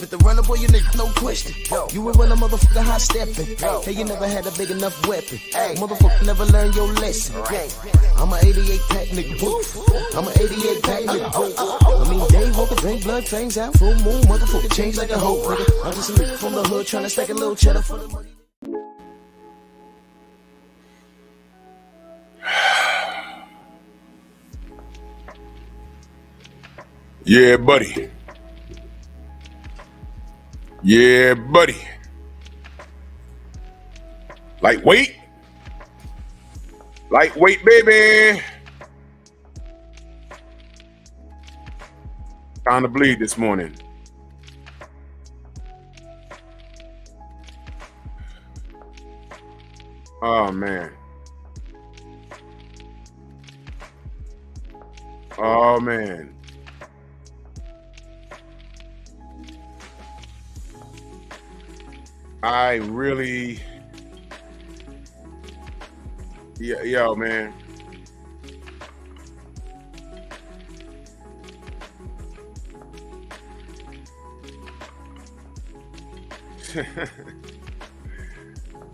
With the runner, boy, you nigga, no question. You would run a motherfucker high stepping. Hey, you never had a big enough weapon. Motherfucker never learned your lesson. I'm an 88 pack nigga, woof. I'm an 88 pack nigga, woof. I mean, day walker, drink blood, fangs out, full moon, motherfucker change like a hoe, nigga. I'm just a nigga from the hood trying to stack a little cheddar for the money. Yeah, buddy. Yeah, buddy. Lightweight. Lightweight, baby. Time to bleed this morning. Oh, man. Oh, man. I really, yo, man.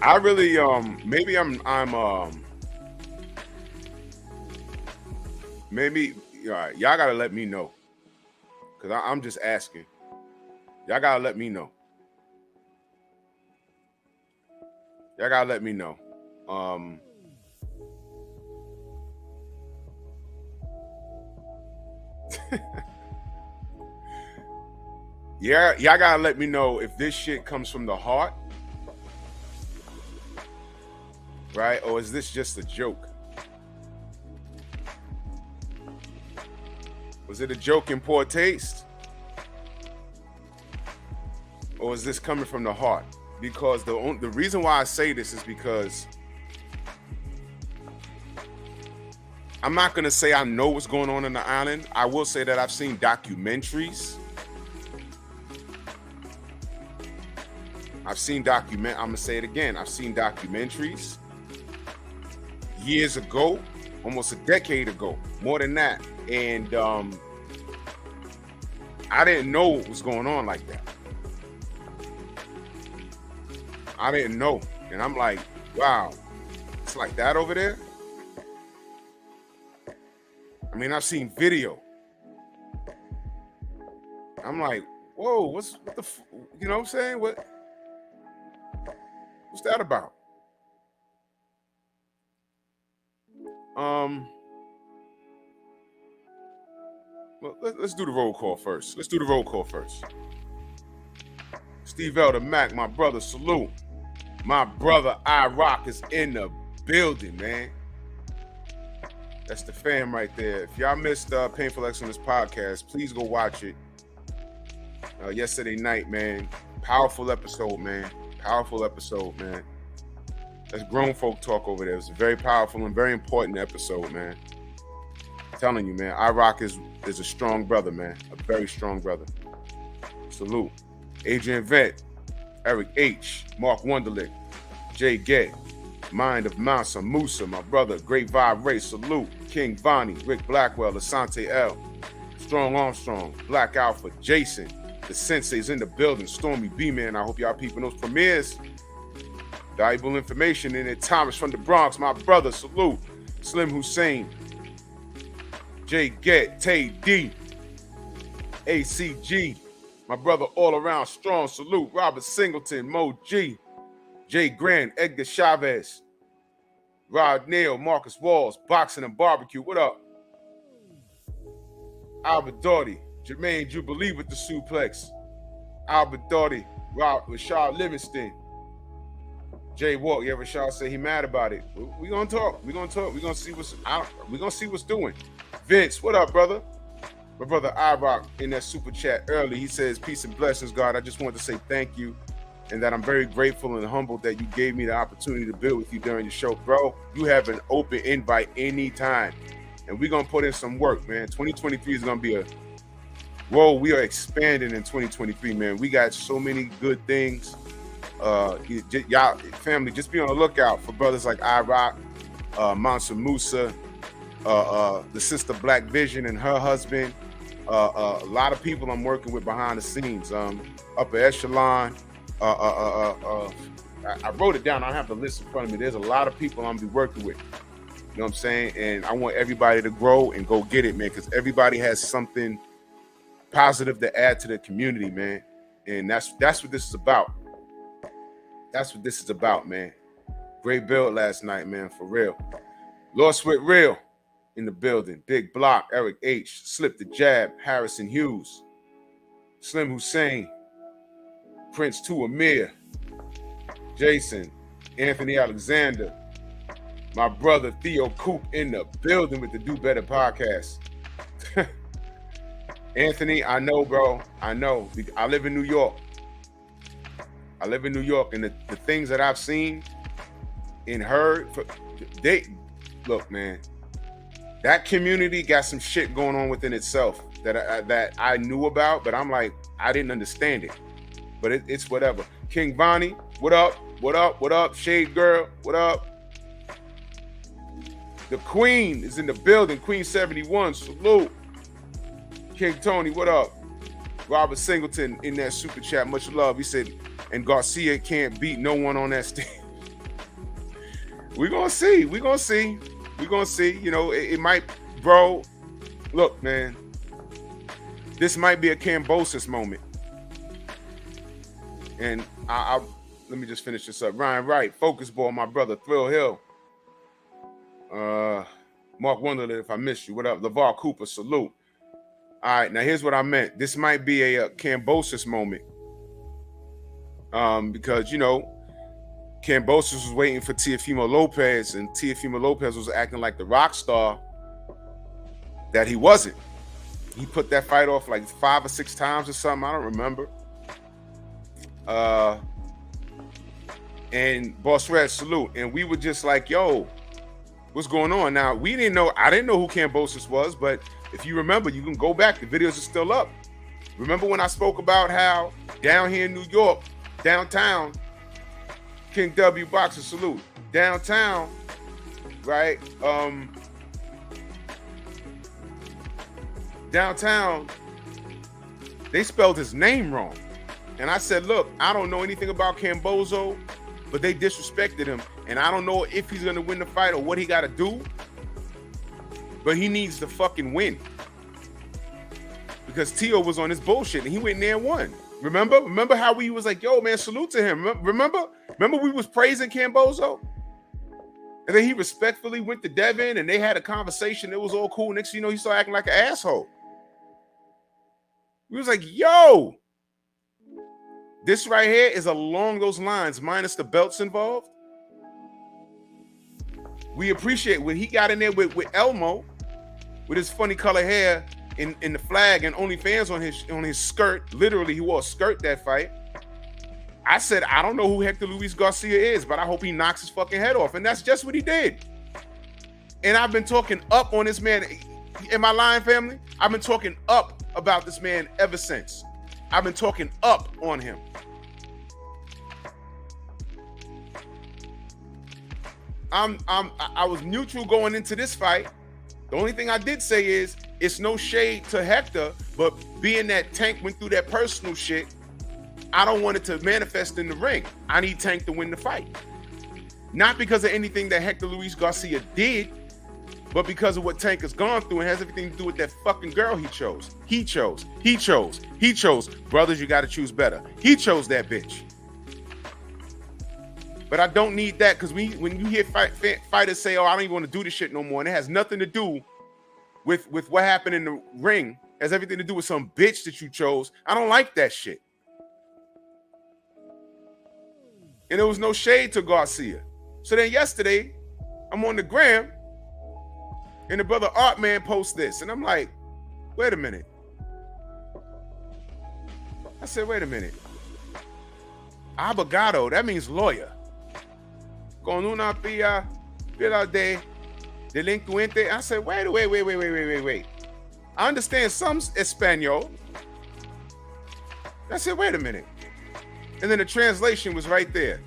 I really, maybe maybe y'all gotta let me know, cause I'm just asking. Y'all gotta let me know. Y'all gotta let me know. Yeah, y'all gotta let me know if this shit comes from the heart, right? Or is this just a joke? Was it a joke in poor taste? Or is this coming from the heart? Because the reason why I say this is because I'm not going to say I know what's going on in the island. I will say that I've seen documentaries. I'm going to say it again. I've seen documentaries years ago, almost a decade ago, more than that. And I didn't know what was going on like that. I didn't know. And I'm like, wow, it's like that over there? I mean, I've seen video. I'm like, whoa, what the, you know what I'm saying? What's that about? Well, let's do the roll call first. Steve L, the Mac, my brother, salute. My brother, I-Rock, is in the building, man. That's the fam right there. If y'all missed Painful Excellence podcast, please go watch it. Yesterday night, man. Powerful episode, man. That's grown folk talk over there. It was a very powerful and very important episode, man. I'm telling you, man. I-Rock is a strong brother, man. A very strong brother. Salute. Adrian Vett, Eric H., Mark Wunderlich, Jay Gay, Mind of Mansa Musa, my brother, Great Vibe Ray, salute, King Vonnie, Rick Blackwell, Asante L, Strong Armstrong, Black Alpha, Jason, the Sensei's in the building, Stormy B-Man, I hope y'all peeping those premieres. Valuable information in it. Thomas from the Bronx, my brother, salute, Slim Hussein, Jay Gett, Tay D, ACG, my brother all around strong, salute, Robert Singleton, Mo G, Jay Grant, Edgar Chavez, Rod Neal, Marcus Walls, Boxing and Barbecue, what up? Albert Doughty, Jermaine Jubilee with the suplex, Albert Doughty, Rashad Livingston, Jay Walk, yeah, Rashad said he mad about it. We gonna talk, we gonna see what's doing. Vince, what up, brother? My brother I-Rock in that super chat early, he says, peace and blessings, God. I just wanted to say thank you and that I'm very grateful and humbled that you gave me the opportunity to build with you during the show. Bro, you have an open invite anytime. And we're going to put in some work, man. 2023 is going to be we are expanding in 2023, man. We got so many good things. Y'all, family, just be on the lookout for brothers like I-Rock, Mansa Musa, the sister Black Vision and her husband. A lot of people I'm working with behind the scenes. upper echelon. I wrote it down. I don't have the list in front of me. There's a lot of people I'm gonna be working with. You know what I'm saying? And I want everybody to grow and go get it, man, because everybody has something positive to add to the community, man. And that's what this is about. That's what this is about, man. Great build last night, man, for real. Lost with Real in the building. Big Block, Eric H, Slip the Jab, Harrison Hughes, Slim Hussein, Prince 2 Amir, Jason, Anthony Alexander, my brother Theo Coop in the building with the Do Better podcast. Anthony, I know, bro. I know. I live in New York. And the things that I've seen and heard, look, man, that community got some shit going on within itself that I knew about, but I'm like, I didn't understand it. But it's whatever. King Bonnie, what up? What up? What up? Shade Girl, what up? The Queen is in the building. Queen 71, salute. King Tony, what up? Robert Singleton in that super chat, much love. He said, and Garcia can't beat no one on that stage. We're gonna see. You know, it might, bro. Look, man, this might be a Cambosis moment. And I'll let me just finish this up. Ryan Wright, Focus Ball, my brother, Thrill Hill. Mark Wonderland, if I missed you, what up? LeVar Cooper, salute. All right, now here's what I meant. This might be a Cambosis moment. Because, you know, Cambosis was waiting for Teofimo Lopez, and Teofimo Lopez was acting like the rock star that he wasn't. He put that fight off like 5 or 6 times or something. I don't remember. And Boss Red, salute. And we were just like, yo, what's going on? Now, I didn't know who Cambosis was, but if you remember, you can go back. The videos are still up. Remember when I spoke about how down here in New York, downtown, King W Boxer, salute. Downtown, right? Downtown, they spelled his name wrong. And I said, look, I don't know anything about Cambozo, but they disrespected him. And I don't know if he's going to win the fight or what he got to do, but he needs to fucking win. Because Tio was on his bullshit and he went in there and won. Remember how we was like, yo, man, salute to him. Remember we was praising Cambozo? And then he respectfully went to Devin and they had a conversation. It was all cool. Next thing you know, he started acting like an asshole. We was like, yo, this right here is along those lines, minus the belts involved. We appreciate when he got in there with Elmo, with his funny color hair in the flag and OnlyFans on his skirt. Literally, he wore a skirt that fight. I said, I don't know who Hector Garcia is, but I hope he knocks his fucking head off. And that's just what he did. And I've been talking up on this man. Am I lying, family? I've been talking up about this man ever since. I've been talking up on him. I was neutral going into this fight. The only thing I did say is it's no shade to Hector, but being that Tank went through that personal shit, I don't want it to manifest in the ring. I need Tank to win the fight. Not because of anything that Hector Luis Garcia did, but because of what Tank has gone through and has everything to do with that fucking girl he chose. He chose. Brothers, you got to choose better. He chose that bitch. But I don't need that, because when you hear fighters say, oh, I don't even want to do this shit no more, and it has nothing to do with what happened in the ring, it has everything to do with some bitch that you chose. I don't like that shit. And there was no shade to Garcia. So then yesterday, I'm on the gram, and the brother Art Man posts this, and I'm like, wait a minute. I said, wait a minute. Abogado, that means lawyer. Con una pila de delinquente. I said, wait. I understand some Espanol. I said, wait a minute. And then the translation was right there.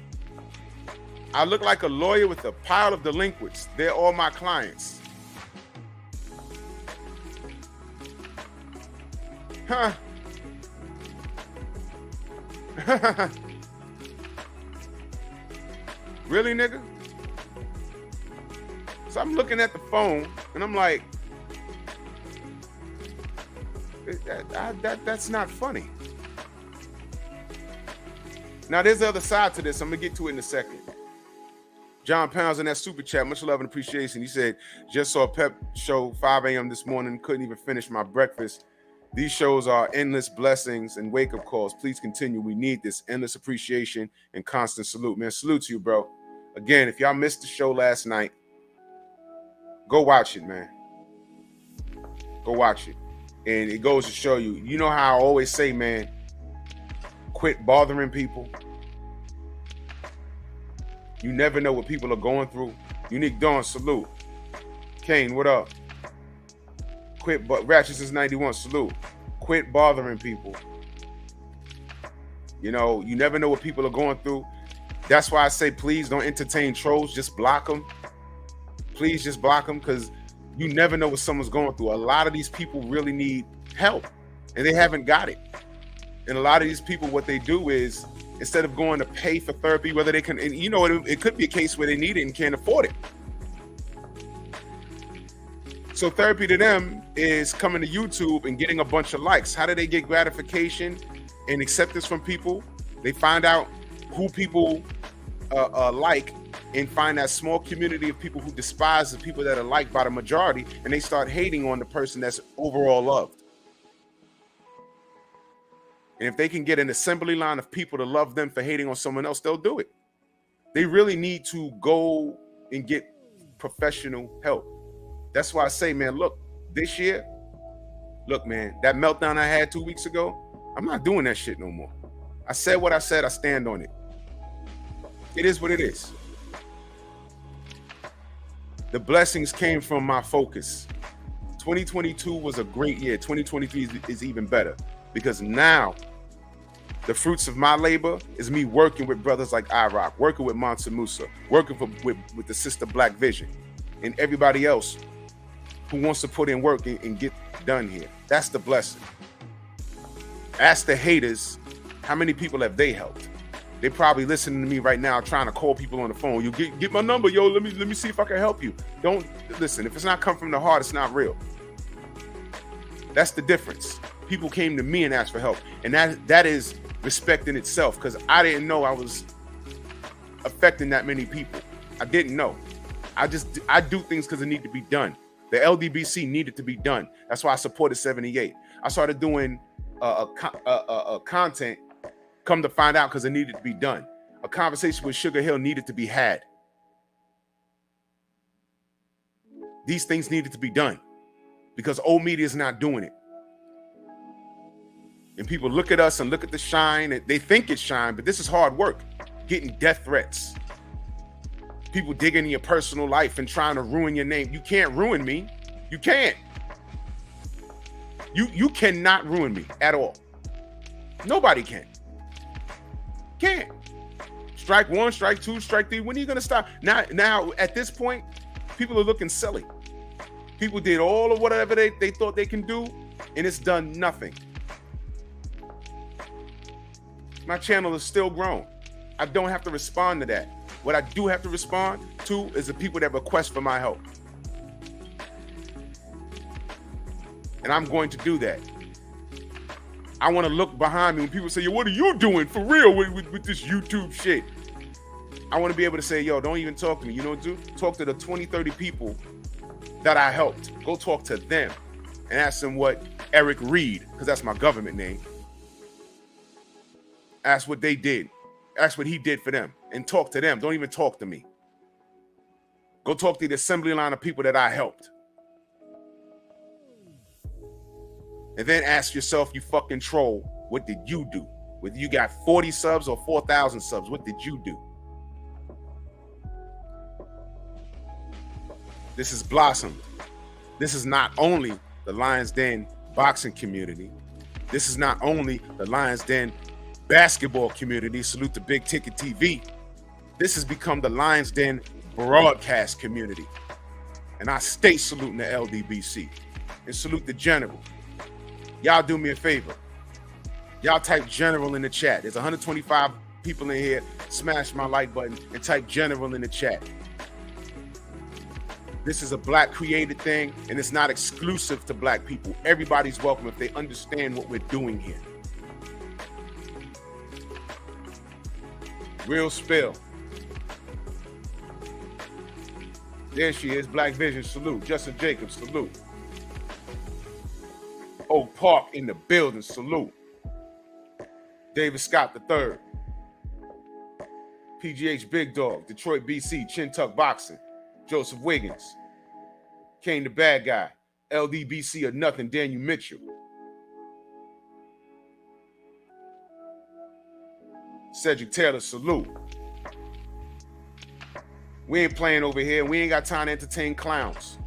I look like a lawyer with a pile of delinquents. They're all my clients. Huh. Really, nigga? So I'm looking at the phone and I'm like, that's not funny. Now there's the other side to this. I'm gonna get to it in a second. John Pounds in that super chat, much love and appreciation. He said, just saw a pep show 5 a.m. this morning, couldn't even finish my breakfast. These shows are endless blessings and wake-up calls. Please continue. We need this endless appreciation and constant salute. Man, salute to you, bro. Again, if y'all missed the show last night, go watch it, man. Go watch it. And it goes to show you, you know how I always say, man, quit bothering people. You never know what people are going through. Unique Dawn, salute. Kane, what up? Quit, but Ratchet since 91, salute. Quit bothering people. You know, you never know what people are going through. That's why I say, please don't entertain trolls. Just block them. Please just block them, because you never know what someone's going through. A lot of these people really need help, and they haven't got it. And a lot of these people, what they do is, instead of going to pay for therapy, whether they can, and you know, it could be a case where they need it and can't afford it. So therapy to them is coming to YouTube and getting a bunch of likes. How do they get gratification and acceptance from people? They find out who people like, and find that small community of people who despise the people that are liked by the majority, and they start hating on the person that's overall loved. And if they can get an assembly line of people to love them for hating on someone else, they'll do it. They really need to go and get professional help. That's why I say, man, look, this year, look, man, that meltdown I had 2 weeks ago, I'm not doing that shit no more. I said what I said, I stand on it. It is what it is. The blessings came from my focus. 2022 was a great year. 2023 is even better, because now the fruits of my labor is me working with brothers like iRock, working with Mansa Musa, working with the sister Black Vision, and everybody else who wants to put in work and get done here. That's the blessing. Ask the haters, how many people have they helped? They probably listening to me right now, trying to call people on the phone. You get my number, yo. Let me see if I can help you. Don't listen. If it's not come from the heart, it's not real. That's the difference. People came to me and asked for help, and that is respect in itself, because I didn't know I was affecting that many people. I didn't know. I do things because it needed to be done. The Ldbc needed to be done. That's why I supported 78. I started doing content, come to find out, because it needed to be done. A conversation with Sugar Hill needed to be had. These things needed to be done because old media is not doing it. And people look at us and look at the shine, and they think it's shine, but this is hard work. Getting death threats. People digging in your personal life and trying to ruin your name. You can't ruin me. You can't. You cannot ruin me at all. Nobody can. Can't. Strike one, strike two, strike three. When are you gonna stop? Now at this point, people are looking silly. People did all of whatever they thought they can do, and it's done nothing. My channel is still grown. I don't have to respond to that. What I do have to respond to is the people that request for my help. And I'm going to do that. I want to look behind me when people say, yo, what are you doing for real with this YouTube shit? I want to be able to say, yo, don't even talk to me. You know what to do? Talk to the 20, 30 people that I helped. Go talk to them and ask them what Eric Reed, because that's my government name, ask what they did. Ask what he did for them and talk to them. Don't even talk to me. Go talk to the assembly line of people that I helped. And then ask yourself, you fucking troll, what did you do? Whether you got 40 subs or 4,000 subs, what did you do? This has blossomed. This is not only the Lions Den boxing community. This is not only the Lions Den basketball community. Salute to Big Ticket TV. This has become the Lions Den broadcast community. And I stay saluting the Ldbc and salute the general. Y'all do me a favor. Y'all type general in the chat. There's 125 people in here. Smash my like button and type general in the chat. This is a black created thing, and it's not exclusive to black people. Everybody's welcome if they understand what we're doing here. Real spill. There she is, Black Vision, salute. Justin Jacobs, salute. Oak Park in the building, salute. David Scott III. PGH Big Dog, Detroit BC, Chin Tuck Boxing. Joseph Wiggins. Kane the Bad Guy. Ldbc or Nothing, Daniel Mitchell. Cedric Taylor, salute. We ain't playing over here. We ain't got time to entertain clowns.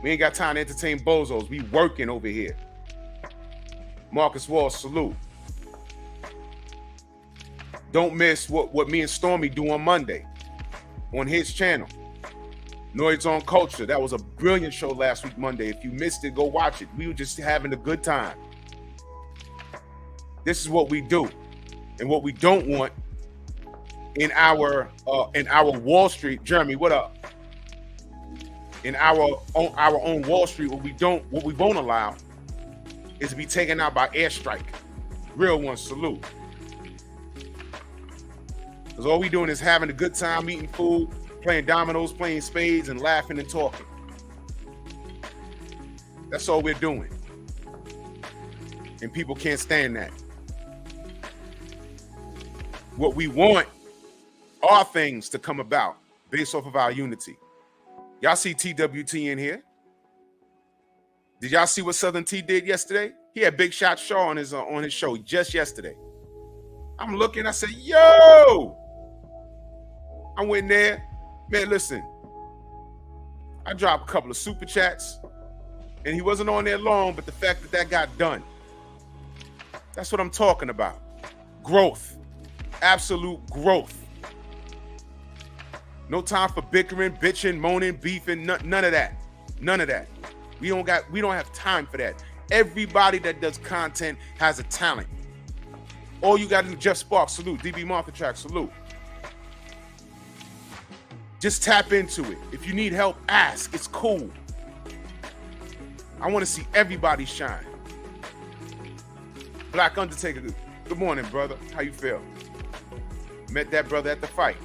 We ain't got time to entertain bozos. We working over here. Marcus Wall, salute. Don't miss what me and Stormy do on Monday on his channel. Noids on Culture. That was a brilliant show last week, Monday. If you missed it, go watch it. We were just having a good time. This is what we do. And what we don't want in our Wall Street, Jeremy, what up? In our own Wall Street, what we won't allow is to be taken out by airstrike. Real one, salute. Because all we doing is having a good time, eating food, playing dominoes, playing spades, and laughing and talking. That's all we're doing. And people can't stand that. What we want are things to come about based off of our unity. Y'all see TWT in here? Did y'all see what Southern T did yesterday? He had Big Shot Shaw on his show just yesterday. I'm looking, I said, yo! I went there. Man, listen. I dropped a couple of super chats, and he wasn't on there long, but the fact that got done. That's what I'm talking about. Growth. Absolute growth. No time for bickering, bitching, moaning, beefing, none of that. None of that. We don't have time for that. Everybody that does content has a talent. All you got to do, Jeff Sparks, salute. DB Martha Track, salute. Just tap into it. If you need help, ask. It's cool. I want to see everybody shine. Black Undertaker, good morning, brother. How you feel? Met that brother at the fight.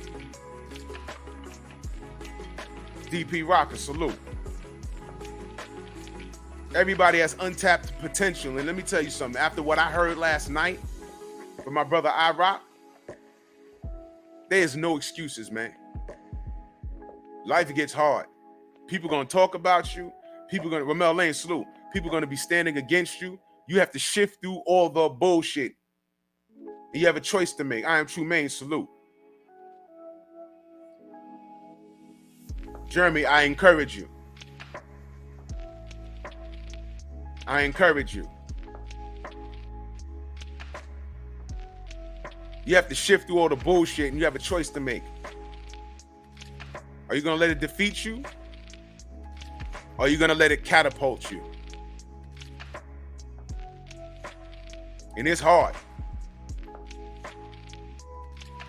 DP Rocker, salute. Everybody has untapped potential. And let me tell you something. After what I heard last night from my brother I-Rock, there is no excuses, man. Life gets hard. People going to talk about you. Ramel Lane, salute. People going to be standing against you. You have to shift through all the bullshit. And you have a choice to make. I am True Maine, salute. Jeremy, I encourage you. I encourage you. You have to shift through all the bullshit and you have a choice to make. Are you going to let it defeat you? Or are you going to let it catapult you? And it's hard.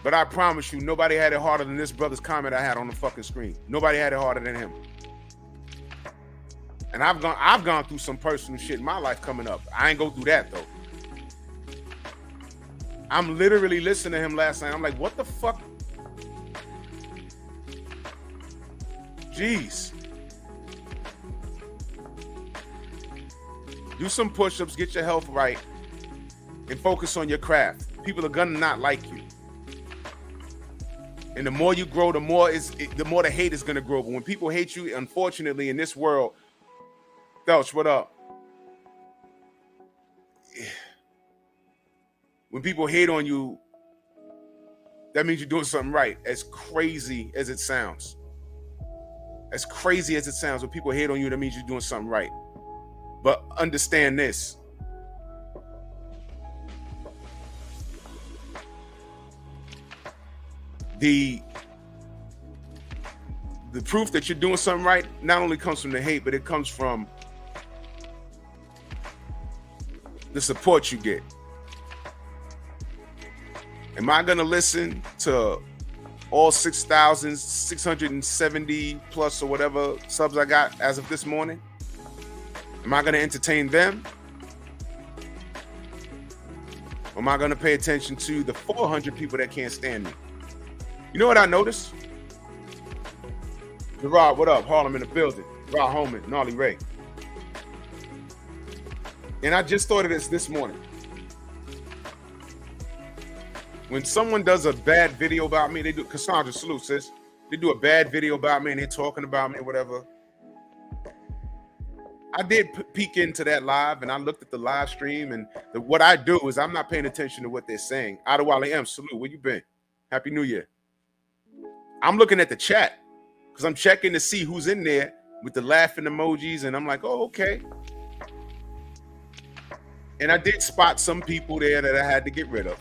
But I promise you, nobody had it harder than this brother's comment I had on the fucking screen. Nobody had it harder than him. And I've gone through some personal shit in my life coming up. I ain't go through that though. I'm literally listening to him last night. I'm like, what the fuck? Jeez. Do some push-ups, get your health right, and focus on your craft. People are gonna not like you. And the more you grow, the more the hate is gonna grow. But when people hate you, unfortunately, in this world, Felch, what up? When people hate on you, that means you're doing something right. As crazy as it sounds. As crazy as it sounds, when people hate on you, that means you're doing something right. But understand this. The proof that you're doing something right not only comes from the hate, but it comes from the support you get. Am I gonna listen to all 6,670 plus or whatever subs I got as of this morning? Am I gonna entertain them? Or am I gonna pay attention to the 400 people that can't stand me? You know what I noticed? Gerard, what up? Harlem in the building. Rod Holman, Gnarly Ray. And I just thought of this morning. When someone does a bad video about me, they do, Cassandra, salute, sis. They do a bad video about me and they're talking about me or whatever. I did peek into that live and I looked at the live stream, and what I do is I'm not paying attention to what they're saying. Adewale M, salute, where you been? Happy New Year. I'm looking at the chat because I'm checking to see who's in there with the laughing emojis, and I'm like, oh, okay. And I did spot some people there that I had to get rid of.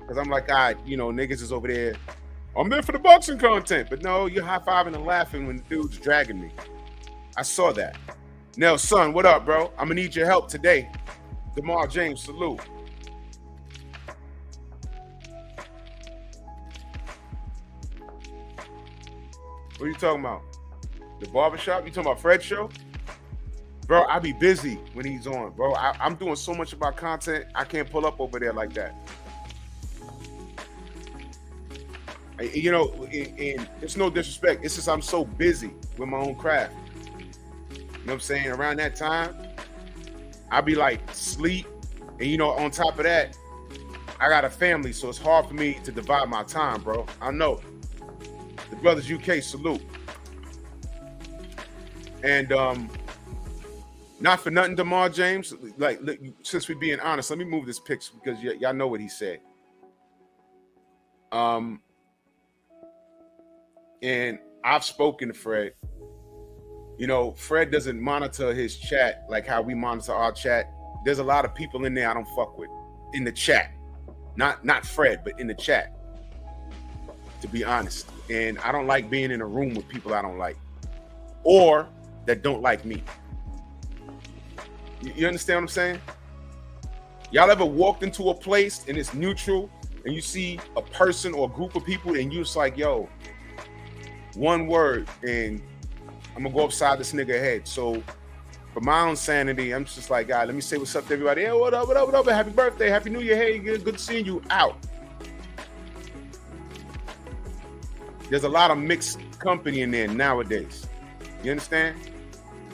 Because I'm like, all right, you know, niggas is over there. I'm there for the boxing content. But no, you're high-fiving and laughing when the dude's dragging me. I saw that. Nell, son, what up, bro? I'm going to need your help today. DeMar James, salute. What are you talking about? The barbershop? You talking about Fred's show? Bro, I be busy when he's on, bro. I'm doing so much about content, I can't pull up over there like that. You know, and it's no disrespect. It's just I'm so busy with my own craft. You know what I'm saying? Around that time, I be like sleep. And, you know, on top of that, I got a family, so it's hard for me to divide my time, bro. I know. The Brothers UK, salute. And not for nothing, DeMar James. Like, since we're being honest, let me move this picture because y'all know what he said. And I've spoken to Fred. You know, Fred doesn't monitor his chat like how we monitor our chat. There's a lot of people in there I don't fuck with in the chat. Not Fred, but in the chat, to be honest. And I don't like being in a room with people I don't like or that don't like me. You understand what I'm saying? Y'all ever walked into a place and it's neutral and you see a person or a group of people and you're just like, yo, one word and I'm gonna go upside this nigga head. So for my own sanity, I'm just like, God, let me say what's up to everybody. Hey, what up, what up, what up? Happy birthday, happy New Year. Hey, good seeing you. Out. There's a lot of mixed company in there nowadays. You understand?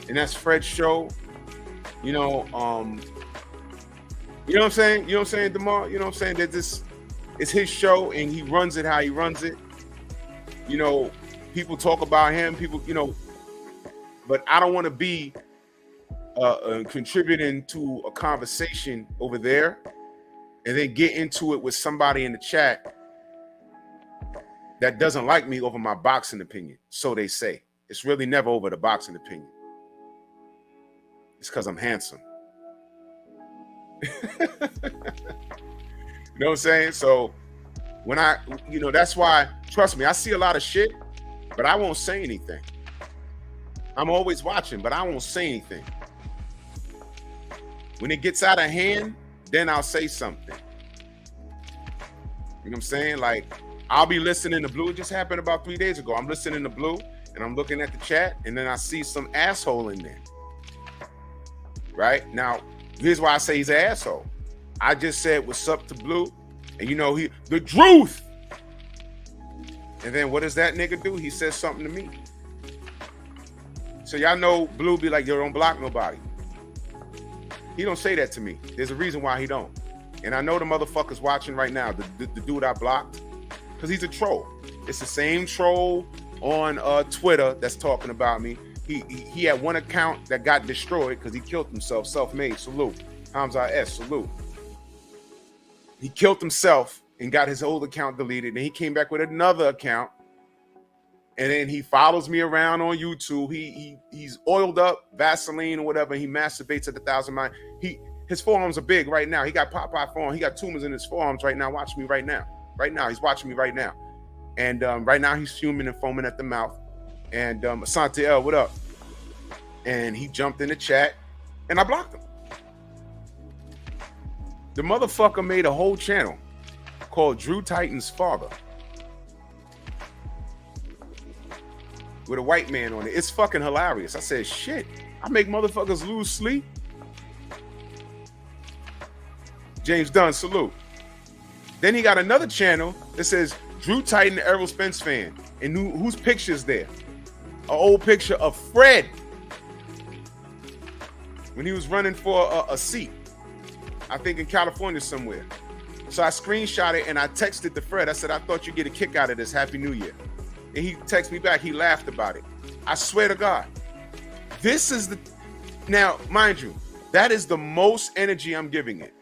And that's Fred's show. You know, you know what I'm saying? You know what I'm saying, DeMar? You know what I'm saying? That this is his show and he runs it how he runs it. You know, people talk about him, people, you know, but I don't want to be contributing to a conversation over there and then get into it with somebody in the chat that doesn't like me over my boxing opinion. So they say. It's really never over the boxing opinion. It's because I'm handsome. You know what I'm saying? So when I, you know, that's why, trust me, I see a lot of shit, but I won't say anything. I'm always watching, but I won't say anything. When it gets out of hand, then I'll say something. You know what I'm saying? Like, I'll be listening to Blue. It just happened about 3 days ago. I'm listening to Blue, and I'm looking at the chat, and then I see some asshole in there. Right? Now, here's why I say he's an asshole. I just said, what's up to Blue? And you know, the truth. And then what does that nigga do? He says something to me. So y'all know Blue be like, yo, don't block nobody. He don't say that to me. There's a reason why he don't. And I know the motherfuckers watching right now, the dude I blocked, because he's a troll. It's the same troll on Twitter that's talking about me. He had one account that got destroyed because he killed himself. Self-made, salute. Hamza S, salute. He killed himself and got his old account deleted. And he came back with another account. And then he follows me around on YouTube. He's oiled up, Vaseline or whatever. He masturbates at 1,000 miles. His forearms are big right now. He got Popeye forearm. He got tumors in his forearms right now. Watch me right now. Right now, he's watching me right now. And right now, he's fuming and foaming at the mouth. And Asante L, what up? And he jumped in the chat, and I blocked him. The motherfucker made a whole channel called Drew Titan's Father with a white man on it. It's fucking hilarious. I said, shit, I make motherfuckers lose sleep. James Dunn, salute. Then he got another channel that says Drew Titan, Errol Spence fan. And whose picture's there? An old picture of Fred when he was running for a seat, I think in California somewhere. So I screenshot it and I texted to Fred. I said, I thought you'd get a kick out of this. Happy New Year. And he texted me back. He laughed about it. I swear to God. This is the... Now, mind you, that is the most energy I'm giving it.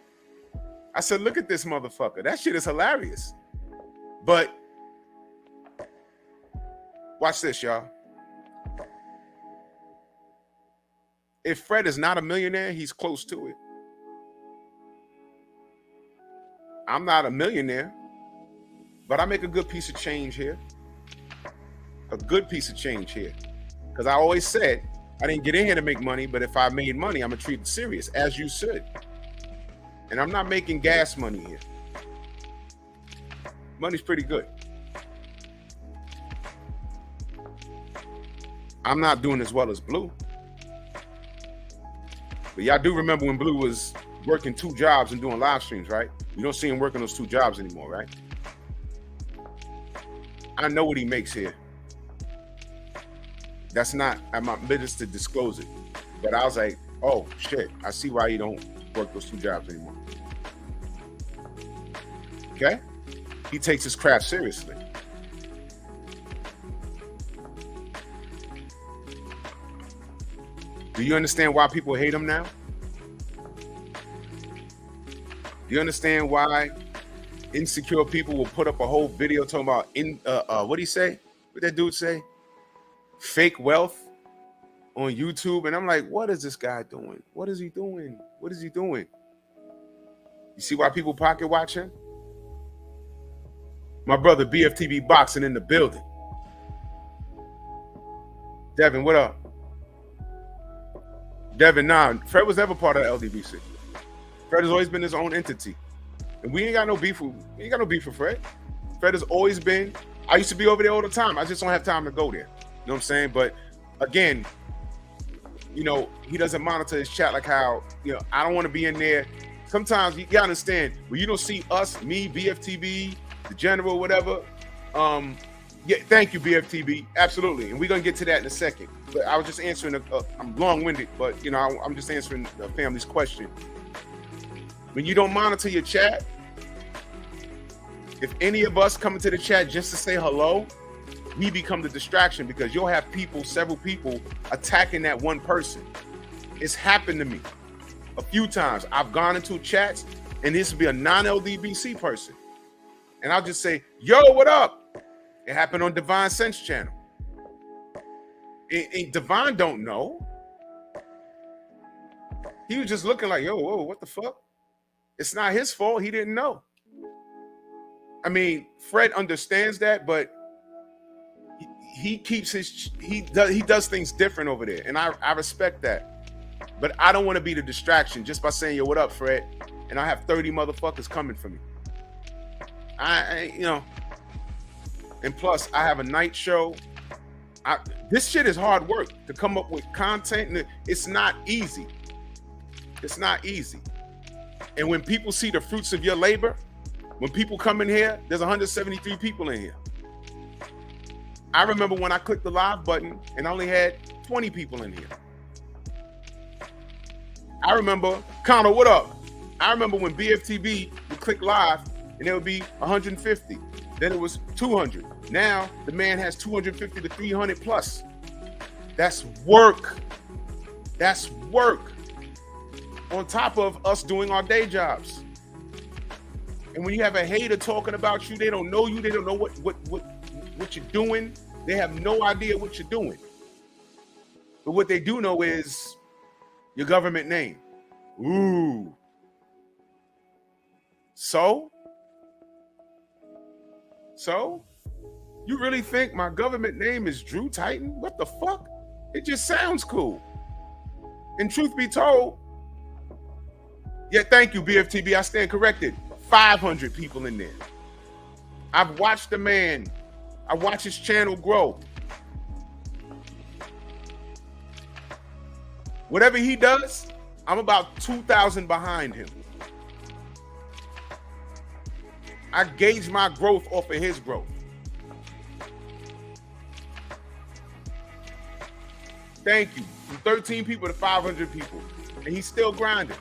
I said, look at this motherfucker. That shit is hilarious. But watch this, y'all. If Fred is not a millionaire, he's close to it. I'm not a millionaire, but I make a good piece of change here. A good piece of change here. Because I always said, I didn't get in here to make money, but if I made money, I'm going to treat it serious, as you should. And I'm not making gas money here. Money's pretty good. I'm not doing as well as Blue. But y'all do remember when Blue was working 2 jobs and doing live streams, right? You don't see him working those 2 jobs anymore, right? I know what he makes here. That's not, I'm not business to disclose it. But I was like, oh shit, I see why you don't work those 2 jobs anymore. Okay? He takes his craft seriously. Do you understand why people hate him now? Do you understand why insecure people will put up a whole video talking about what do you say? What that dude say? Fake wealth on YouTube. And I'm like, what is this guy doing? What is he doing? What is he doing? You see why people pocket watch him? My brother BFTV Boxing in the building. Devin, what up? Devin, nah, Fred was never part of the Ldbc. Fred has always been his own entity. And we ain't got no beef with, Fred. Fred has always been, I used to be over there all the time. I just don't have time to go there. You know what I'm saying? But again, you know, he doesn't monitor his chat like how, you know, I don't want to be in there. Sometimes you gotta understand, when you don't see us, me, BFTV, the general, whatever, yeah, thank you, BFTB. Absolutely. And we're going to get to that in a second. But I was just answering, I'm long-winded, but, you know, I'm just answering the family's question. When you don't monitor your chat, if any of us come into the chat just to say hello, we become the distraction because you'll have people, several people, attacking that one person. It's happened to me a few times. I've gone into chats, and this will be a non-LDBC person. And I'll just say, yo, what up? It happened on Divine Sense channel. And Divine don't know. He was just looking like, yo, whoa, what the fuck? It's not his fault. He didn't know. I mean, Fred understands that, but he keeps he does things different over there. And I respect that. But I don't want to be the distraction just by saying, yo, what up, Fred? And I have 30 motherfuckers coming for me. You know. And plus, I have a night show. This shit is hard work to come up with content. And it's not easy. It's not easy. And when people see the fruits of your labor, when people come in here, there's 173 people in here. I remember when I clicked the live button and I only had 20 people in here. I remember, Connor, what up? I remember when BFTV would click live and there would be 150. Then it was 200. Now the man has 250 to 300 plus. That's work. That's work. On top of us doing our day jobs. And when you have a hater talking about you, they don't know you. They don't know what you're doing. They have no idea what you're doing. But what they do know is your government name. Ooh. So, you really think my government name is Drew Titan? What the fuck? It just sounds cool. And truth be told, yeah, thank you, BFTB. I stand corrected. 500 people in there. I've watched the man. I watch his channel grow. Whatever he does, I'm about 2,000 behind him. I gauge my growth off of his growth. Thank you. From 13 people to 500 people. And he's still grinding.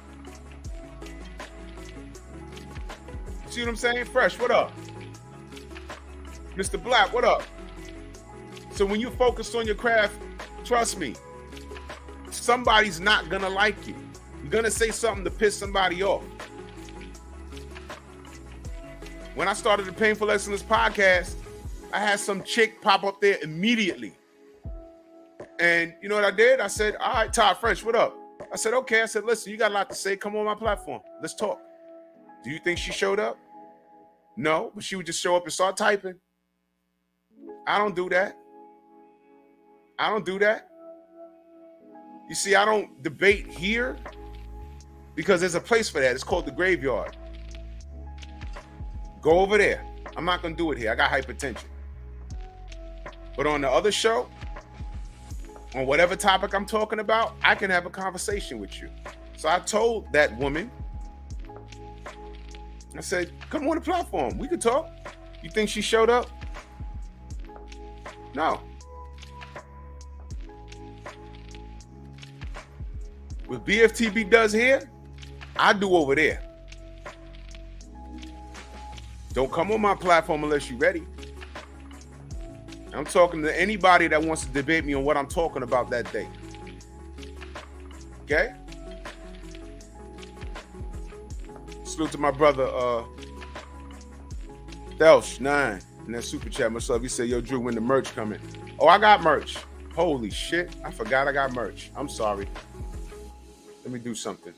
See what I'm saying? Fresh, what up? Mr. Black, what up? So when you focus on your craft, trust me, somebody's not gonna like you. You're gonna say something to piss somebody off. When I started the Painful Excellence podcast, I had some chick pop up there immediately. And you know what I did? I said, all right, Todd French, what up? I said, okay. I said, listen, you got a lot to say. Come on my platform. Let's talk. Do you think she showed up? No, but she would just show up and start typing. I don't do that. I don't do that. You see, I don't debate here because there's a place for that. It's called the graveyard. Go over there. I'm not going to do it here. I got hypertension. But on the other show, on whatever topic I'm talking about, I can have a conversation with you. So I told that woman, I said, come on the platform. We could talk. You think she showed up? No. What BFTB does here, I do over there. Don't come on my platform unless you're ready. I'm talking to anybody that wants to debate me on what I'm talking about that day. Okay? Salute to my brother, Thelsh9 in that super chat. Myself, he said, yo, Drew, when the merch coming? Oh, I got merch. Holy shit. I forgot I got merch. I'm sorry. Let me do something.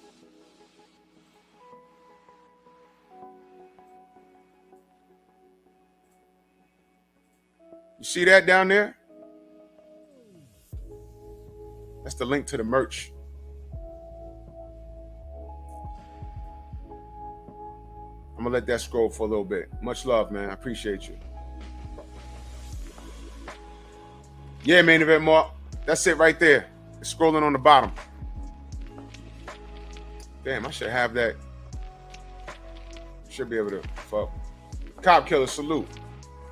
You see that down there? That's the link to the merch. I'm gonna let that scroll for a little bit. Much love, man. I appreciate you. Yeah, main event mark. That's it right there. It's scrolling on the bottom. Damn, I should have that. Should be able to fuck. Cop Killer, salute.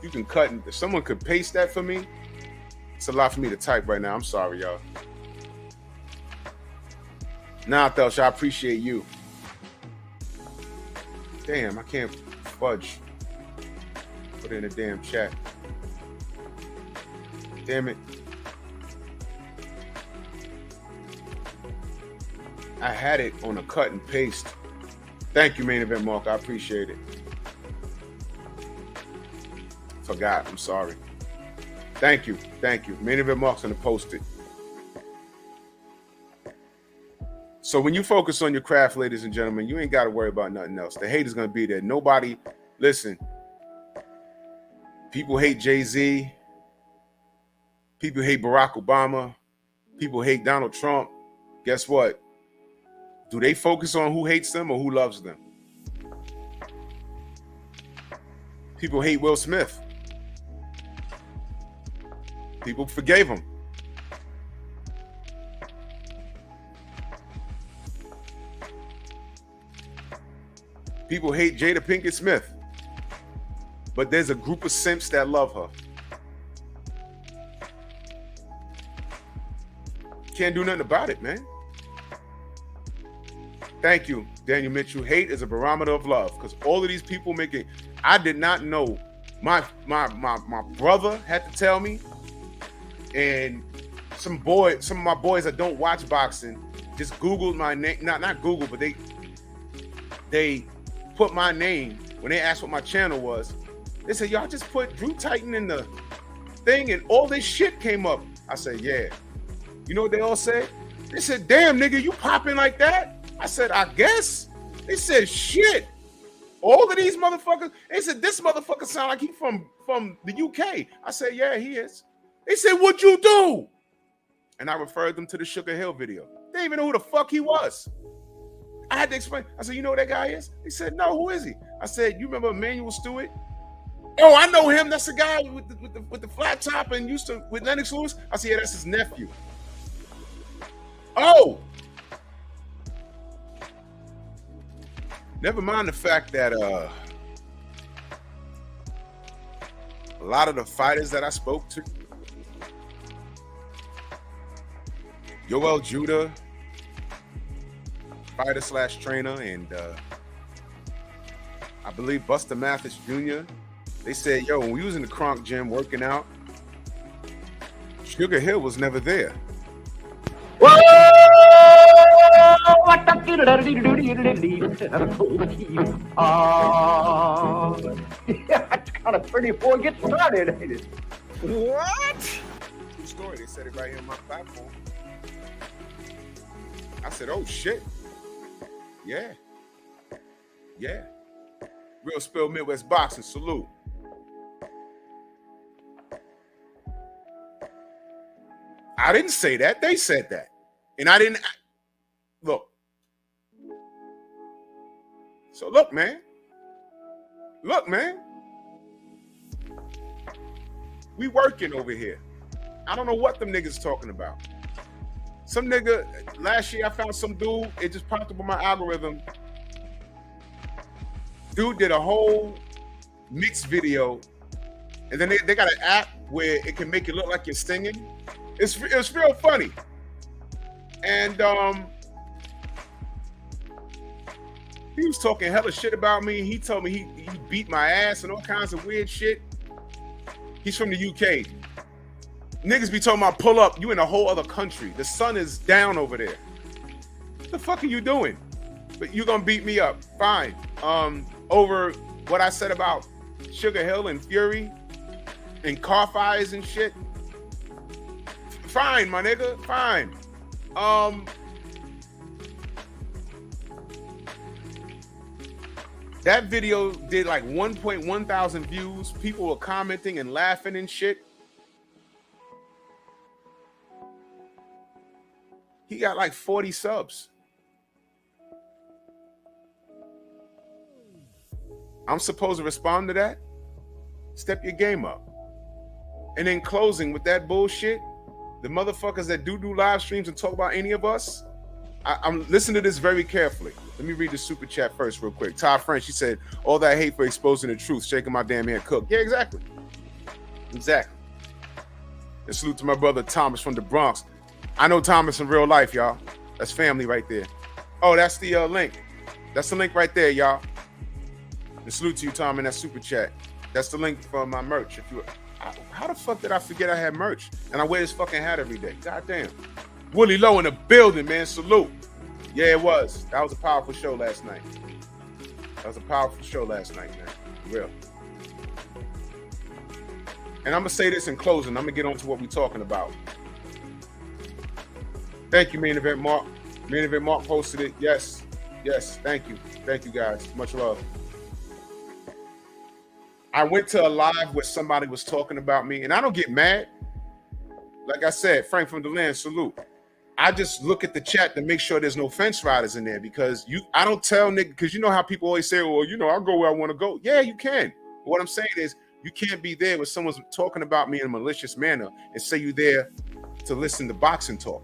You can cut and if someone could paste that for me, it's a lot for me to type right now. I'm sorry, y'all. Nah, Thelsh, I appreciate you. Damn, I can't fudge. Put it in a damn chat. Damn it. I had it on a cut and paste. Thank you, main event Mark. I appreciate it. Forgot. I'm sorry. Thank you. Thank you. Main event Mark's gonna post it. So when you focus on your craft, ladies and gentlemen, you ain't got to worry about nothing else. The hate is gonna be there. Nobody, listen. People hate Jay-Z. People hate Barack Obama. People hate Donald Trump. Guess what? Do they focus on who hates them or who loves them? People hate Will Smith. People forgave him. People hate Jada Pinkett Smith. But there's a group of simps that love her. Can't do nothing about it, man. Thank you, Daniel Mitchell. Hate is a barometer of love because all of these people make it. I did not know. My brother had to tell me, and some of my boys that don't watch boxing just Googled my name. Not Google, but they put my name when they asked what my channel was. They said, y'all just put Drew Titan in the thing and all this shit came up. I said, yeah. You know what they all said? They said, damn, nigga, you popping like that? I said, I guess. They said, shit. All of these motherfuckers. They said, this motherfucker sound like he from the UK. I said, yeah, he is. They said, what'd you do? And I referred them to the Sugar Hill video. They didn't even know who the fuck he was. I had to explain. I said, you know who that guy is? He said, no, who is he? I said, you remember Emmanuel Stewart? Oh, I know him. That's the guy with the flat top and used to with Lennox Lewis. I said, yeah, that's his nephew. Oh, never mind the fact that a lot of the fighters that I spoke to, Yoel Judah, fighter / trainer, and I believe Buster Mathis Jr., they said, yo, when we was in the Kronk gym working out, Sugar Hill was never there. That's kind of pretty before it gets started, ain't it? What? True story. They said it right here on my platform. I said, oh, shit. Yeah. Yeah. Real Spill Midwest Boxing. Salute. I didn't say that. They said that. And I didn't. Look. So look, man. Look, man. We working over here. I don't know what them niggas talking about. Some nigga, last year I found some dude, it just popped up on my algorithm. Dude did a whole mix video, and then they got an app where it can make it look like you're singing. It's real funny. And he was talking hella shit about me. He told me he beat my ass and all kinds of weird shit. He's from the UK. Niggas be talking about pull up, you in a whole other country. The sun is down over there. What the fuck are you doing? But you gonna beat me up. Fine. Over what I said about Sugar Hill and Fury and car fires and shit. Fine, my nigga. Fine. That video did like 1.1 thousand views. People were commenting and laughing and shit. He got like 40 subs. I'm supposed to respond to that? Step your game up. And then closing with that bullshit, the motherfuckers that do live streams and talk about any of us, I'm listening to this very carefully. Let me read the super chat first real quick. Todd French, she said, all that hate for exposing the truth, shaking my damn head, cook. Yeah, exactly. Exactly. And salute to my brother Thomas from the Bronx. I know Thomas in real life, y'all. That's family right there. Oh, that's the link. That's the link right there, y'all. And salute to you, Tom, in that super chat. That's the link for my merch. How the fuck did I forget I had merch? And I wear this fucking hat every day. God damn. Willie Lowe in the building, man. Salute. Yeah, it was. That was a powerful show last night. Man. Real. And I'm going to say this in closing. I'm going to get on to what we're talking about. Thank you, Main Event Mark. Main Event Mark posted it. Yes. Thank you. Thank you, guys. Much love. I went to a live where somebody was talking about me, and I don't get mad. Like I said, Frank from the land, salute. I just look at the chat to make sure there's no fence riders in there because I don't tell niggas, because you know how people always say, well, I'll go where I want to go. Yeah, you can. But what I'm saying is you can't be there when someone's talking about me in a malicious manner and say you're there to listen to boxing talk.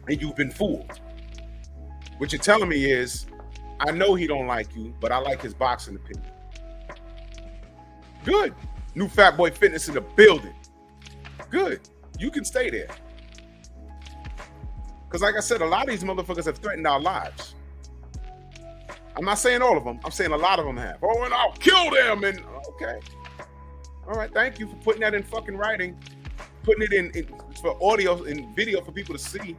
And you've been fooled. What you're telling me is, I know he don't like you, but I like his boxing opinion. Good. New Fat Boy Fitness in the building. Good. You can stay there. Because like I said, a lot of these motherfuckers have threatened our lives. I'm not saying all of them. I'm saying a lot of them have. Oh, and I'll kill them. And okay. All right. Thank you for putting that in fucking writing. Putting it in for audio and video for people to see.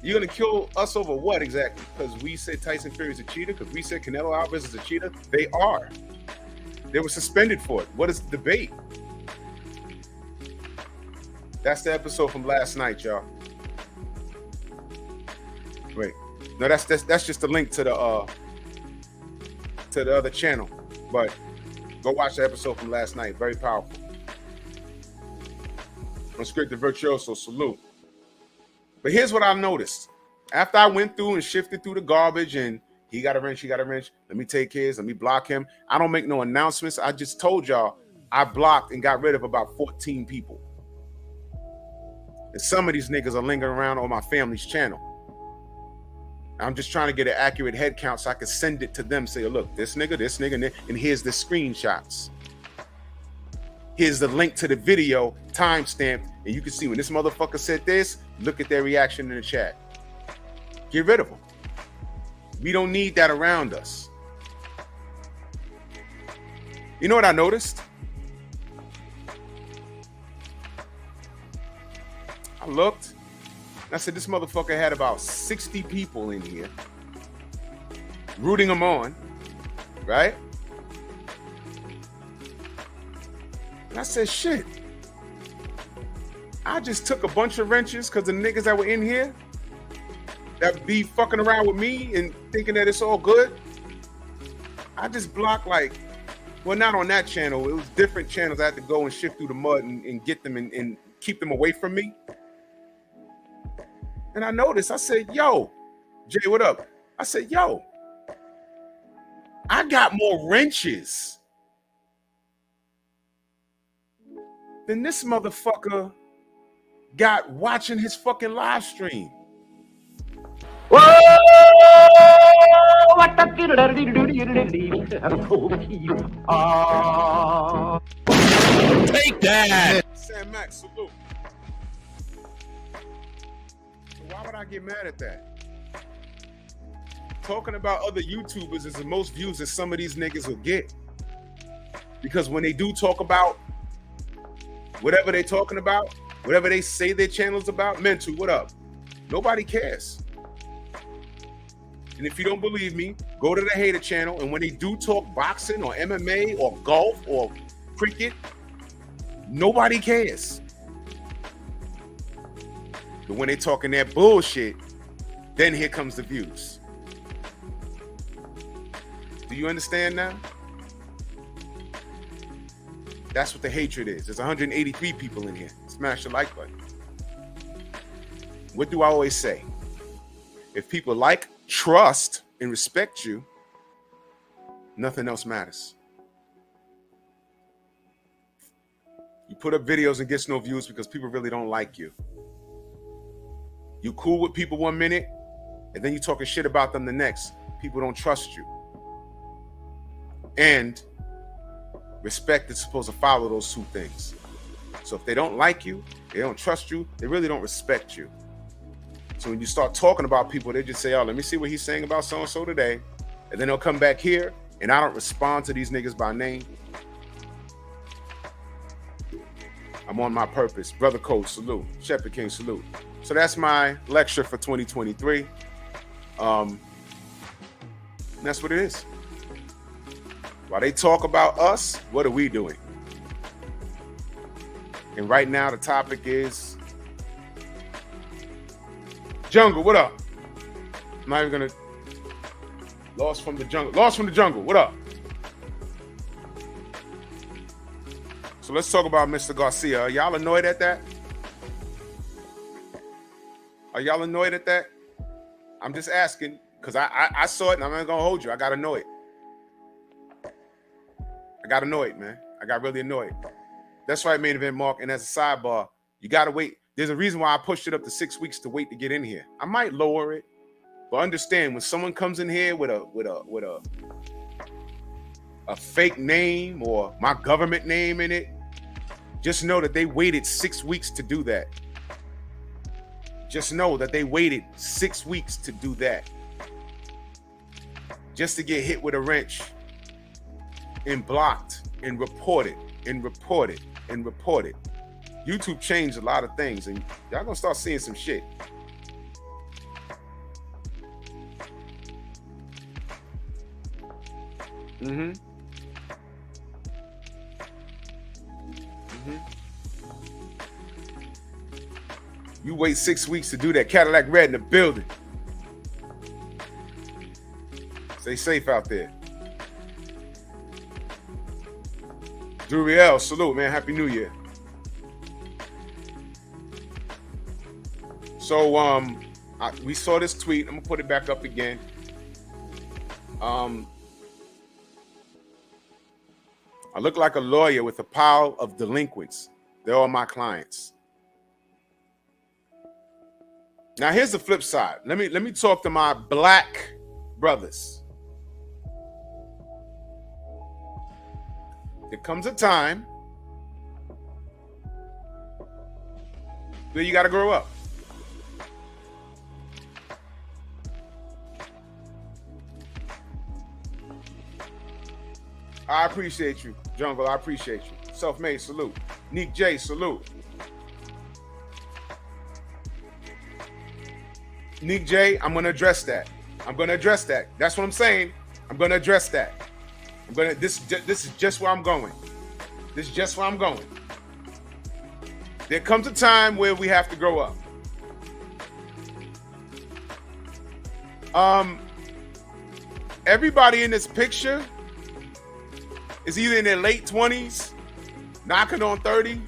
You're going to kill us over what exactly? Because we said Tyson Fury is a cheater? Because we said Canelo Alvarez is a cheater? They are. They were suspended for it. What is the debate? That's the episode from last night, y'all. Wait. No, that's just the link to the other channel. But go watch the episode from last night. Very powerful. Unscripted Virtuoso, salute. But here's what I noticed. After I went through and shifted through the garbage and He got a wrench. He got a wrench. Let me take his. Let me block him. I don't make no announcements. I just told y'all I blocked and got rid of about 14 people. And some of these niggas are lingering around on my family's channel. I'm just trying to get an accurate head count so I can send it to them. Say, look, this nigga, and here's the screenshots. Here's the link to the video, timestamped, and you can see when this motherfucker said this, look at their reaction in the chat. Get rid of them. We don't need that around us. You know what I noticed? I looked, and I said, this motherfucker had about 60 people in here rooting him on, right? And I said, shit. I just took a bunch of wrenches because the niggas that were in here that be fucking around with me and thinking that it's all good. I just blocked well, not on that channel. It was different channels. I had to go and shift through the mud and get them and keep them away from me. And I noticed, I said, yo, Jay, what up? I said, yo, I got more wrenches than this motherfucker got watching his fucking live stream. Whoa! Take that! Sam Max, salute. So why would I get mad at that? Talking about other YouTubers is the most views that some of these niggas will get. Because when they do talk about whatever they're talking about, whatever they say their channel's about, Mental, what up? Nobody cares. And if you don't believe me, go to the hater channel, and when they do talk boxing or MMA or golf or cricket, nobody cares. But when they talking that bullshit, then here comes the views. Do you understand now? That's what the hatred is. There's 183 people in here. Smash the like button. What do I always say? If people like, trust, and respect you, nothing else matters. You put up videos and gets no views because people really don't like you. You cool with people 1 minute, and then you talking shit about them the next. People don't trust you. And respect is supposed to follow those two things. So if they don't like you, they don't trust you, they really don't respect you. So when you start talking about people, they just say, oh, let me see what he's saying about so-and-so today. And then they'll come back here, and I don't respond to these niggas by name. I'm on my purpose. Brother Coach, salute. Shepherd King, salute. So that's my lecture for 2023. That's what it is. While they talk about us, what are we doing? And right now the topic is Jungle, what up? I'm not even gonna Lost from the Jungle, what up? So let's talk about Mr. Garcia. Are y'all annoyed at that? Are y'all annoyed at that? I'm just asking, because I saw it and I'm not gonna hold you. I got annoyed. Man. I got really annoyed. That's right, Main Event Mark. And as a sidebar, you gotta wait. There's a reason why I pushed it up to 6 weeks to wait to get in here. I might lower it, but understand when someone comes in here with a fake name or my government name in it, just know that they waited 6 weeks to do that. Just know that they waited 6 weeks to do that. Just to get hit with a wrench and blocked and reported and reported and reported. YouTube changed a lot of things, and y'all gonna start seeing some shit. You wait 6 weeks to do that. Cadillac Red in the building. Stay safe out there. Duriel, salute, man. Happy New Year. So we saw this tweet. I'm gonna put it back up again. I look like a lawyer with a pile of delinquents. They're all my clients. Now here's the flip side. Let me talk to my black brothers. There comes a time where you got to grow up. I appreciate you, Jungle. I appreciate you. Self-made, salute. Neek J, salute. Neek J, I'm gonna address that. That's what I'm saying. I'm gonna address that. This is just where I'm going. There comes a time where we have to grow up. Everybody in this picture is either in their late 20s, knocking on 30,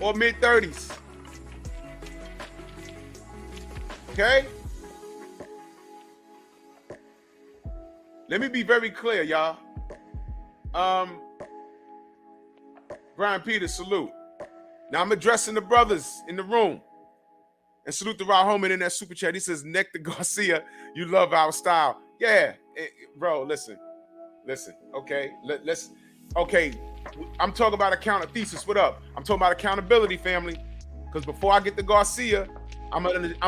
or mid 30s. Okay? Let me be very clear, y'all. Brian Peters, salute. Now I'm addressing the brothers in the room. And salute to Rod Holman in that super chat. He says, Hector Garcia, you love our style. Yeah, bro, listen, okay? Okay, I'm talking about a counter thesis. What up? I'm talking about accountability, family. Because before I get to Garcia, I'm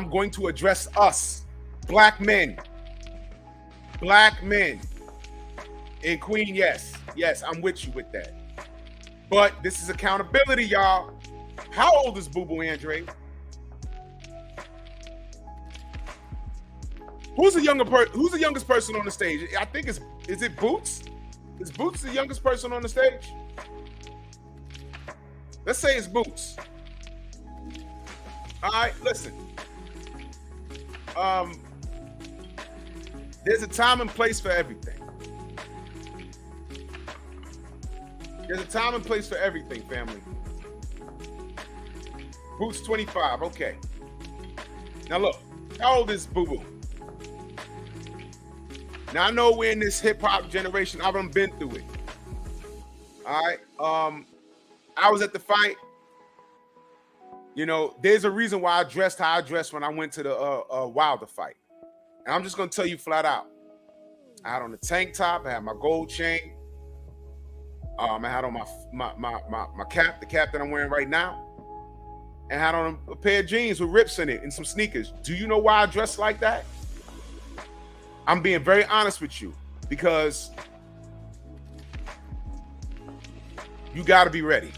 going to address us, black men. And Queen, yes, I'm with you with that. But this is accountability, y'all. How old is Boo Boo Andre? Who's the youngest person on the stage? I think is it Boots? Is Boots the youngest person on the stage? Let's say it's Boots. All right, listen. There's a time and place for everything. Family. Boots 25, okay. Now look, how old is Boo Boo? Now I know we're in this hip hop generation. I've been through it. All right. I was at the fight. You know, there's a reason why I dressed how I dressed when I went to the Wilder fight. And I'm just gonna tell you flat out. I had on a tank top. I had my gold chain. I had on my cap, the cap that I'm wearing right now, and had on a pair of jeans with rips in it and some sneakers. Do you know why I dressed like that? I'm being very honest with you because you got to be ready.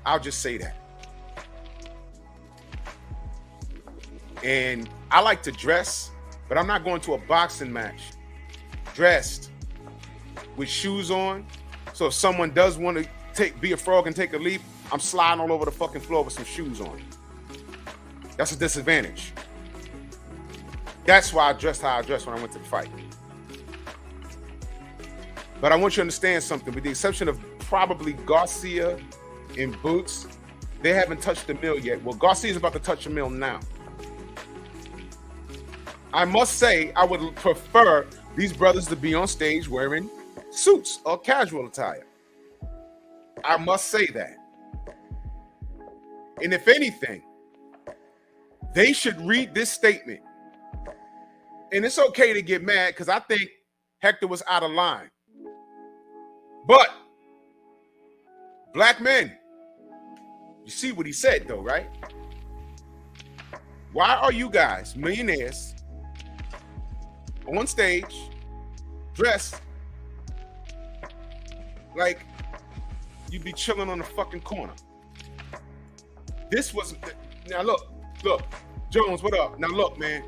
I'll just say that. And I like to dress, but I'm not going to a boxing match dressed with shoes on. So if someone does want to be a frog and take a leap, I'm sliding all over the fucking floor with some shoes on. That's a disadvantage. That's why I dressed how I dressed when I went to the fight. But I want you to understand something. With the exception of probably Garcia and Boots, they haven't touched the mill yet. Well, Garcia's about to touch a mill now. I must say, I would prefer these brothers to be on stage wearing suits or casual attire. I must say that. And if anything, they should read this statement. And it's okay to get mad because I think Hector was out of line. But black men, you see what he said though, right? Why are you guys, millionaires, on stage, dressed like you'd be chilling on the fucking corner? This was, now look, Jones, what up? Now look, man,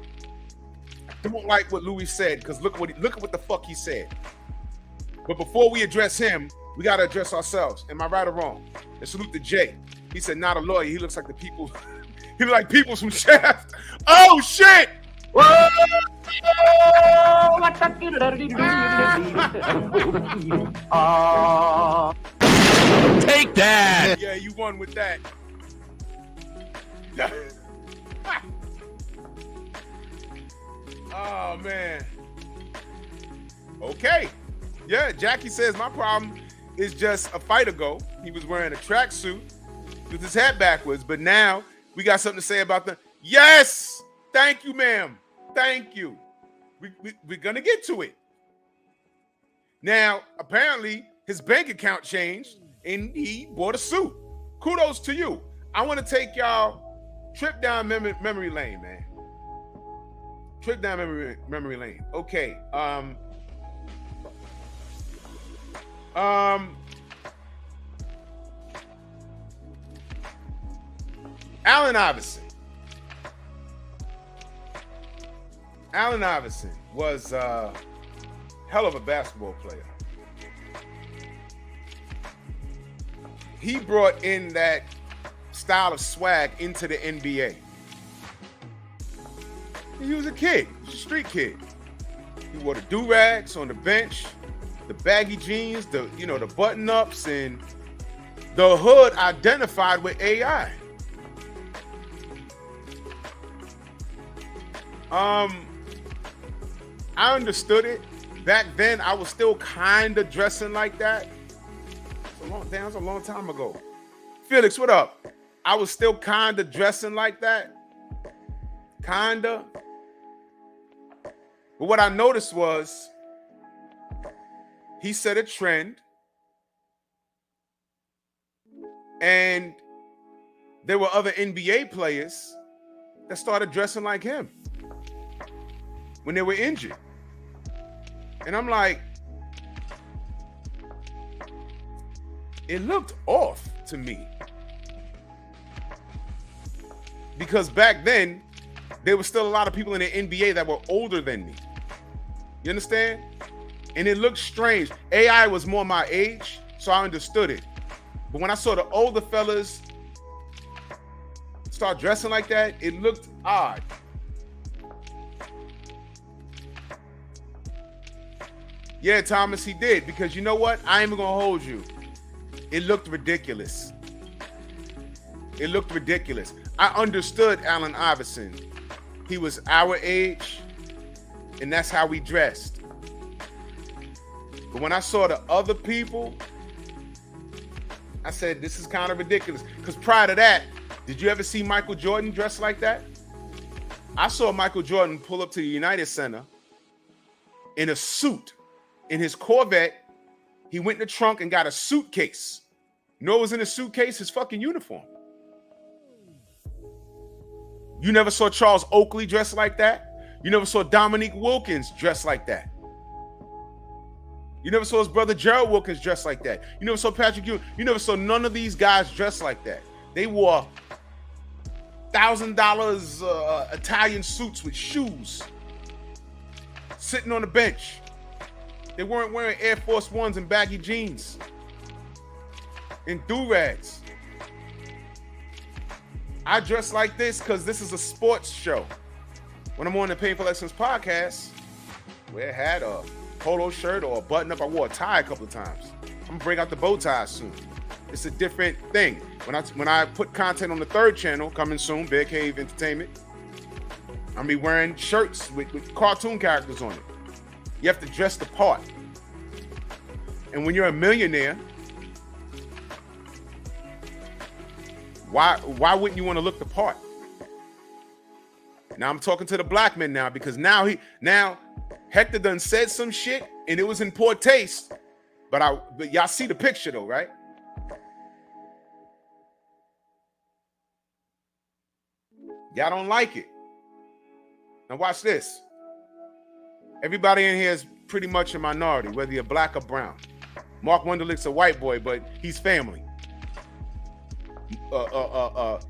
I don't like what Louis said because look at what the fuck he said. But before we address him, we gotta address ourselves. Am I right or wrong? And salute to Jay. He said, not a lawyer. He looks like the people. He look like people from Shaft. Oh shit! Take that! Yeah, you won with that. Oh man. Okay. Yeah, Jackie says my problem is just a fight ago. He was wearing a tracksuit with his hat backwards, but now we got something to say about the. Yes! Thank you, ma'am. Thank you. We're going to get to it. Now, apparently, his bank account changed and he bought a suit. Kudos to you. I want to take y'all trip down memory lane, man. Trip down memory lane. Okay. Allen Iverson. Allen Iverson was a hell of a basketball player. He brought in that style of swag into the NBA. He was a kid, he was a street kid. He wore the do-rags on the bench, the baggy jeans, the button-ups, and the hood identified with AI. I understood it. Back then, I was still kind of dressing like that. That was a long time ago. Felix, what up? I was still kind of dressing like that. Kinda. But what I noticed was he set a trend, and there were other NBA players that started dressing like him when they were injured. And I'm like, it looked off to me. Because back then, there were still a lot of people in the NBA that were older than me. You understand? And it looked strange. AI was more my age, so I understood it. But when I saw the older fellas start dressing like that, it looked odd. Yeah, Thomas, he did. Because you know what? I ain't even gonna hold you. It looked ridiculous. It looked ridiculous. I understood Allen Iverson. He was our age, and that's how we dressed. But when I saw the other people, I said, this is kind of ridiculous. Because prior to that, did you ever see Michael Jordan dressed like that? I saw Michael Jordan pull up to the United Center in a suit. In his Corvette, he went in the trunk and got a suitcase. You know what was in the suitcase? His fucking uniform. You never saw Charles Oakley dressed like that? You never saw Dominique Wilkins dressed like that? You never saw his brother Gerald Wilkins dressed like that? You never saw Patrick Ewing? You never saw none of these guys dressed like that. They wore $1,000 Italian suits with shoes, sitting on the bench. They weren't wearing Air Force Ones and baggy jeans and do-rags. I dress like this because this is a sports show. When I'm on the Painful Lessons podcast, wear a hat, a polo shirt, or a button-up. I wore a tie a couple of times. I'm gonna bring out the bow tie soon. It's a different thing. When I put content on the third channel, coming soon, Bear Cave Entertainment, I'm gonna be wearing shirts with cartoon characters on it. You have to dress the part. And when you're a millionaire, why wouldn't you want to look the part? Now I'm talking to the black men now, because now Hector done said some shit and it was in poor taste. But y'all see the picture though, right? Y'all don't like it. Now watch this. Everybody in here is pretty much a minority, whether you're black or brown. Mark Wunderlich's a white boy, but he's family.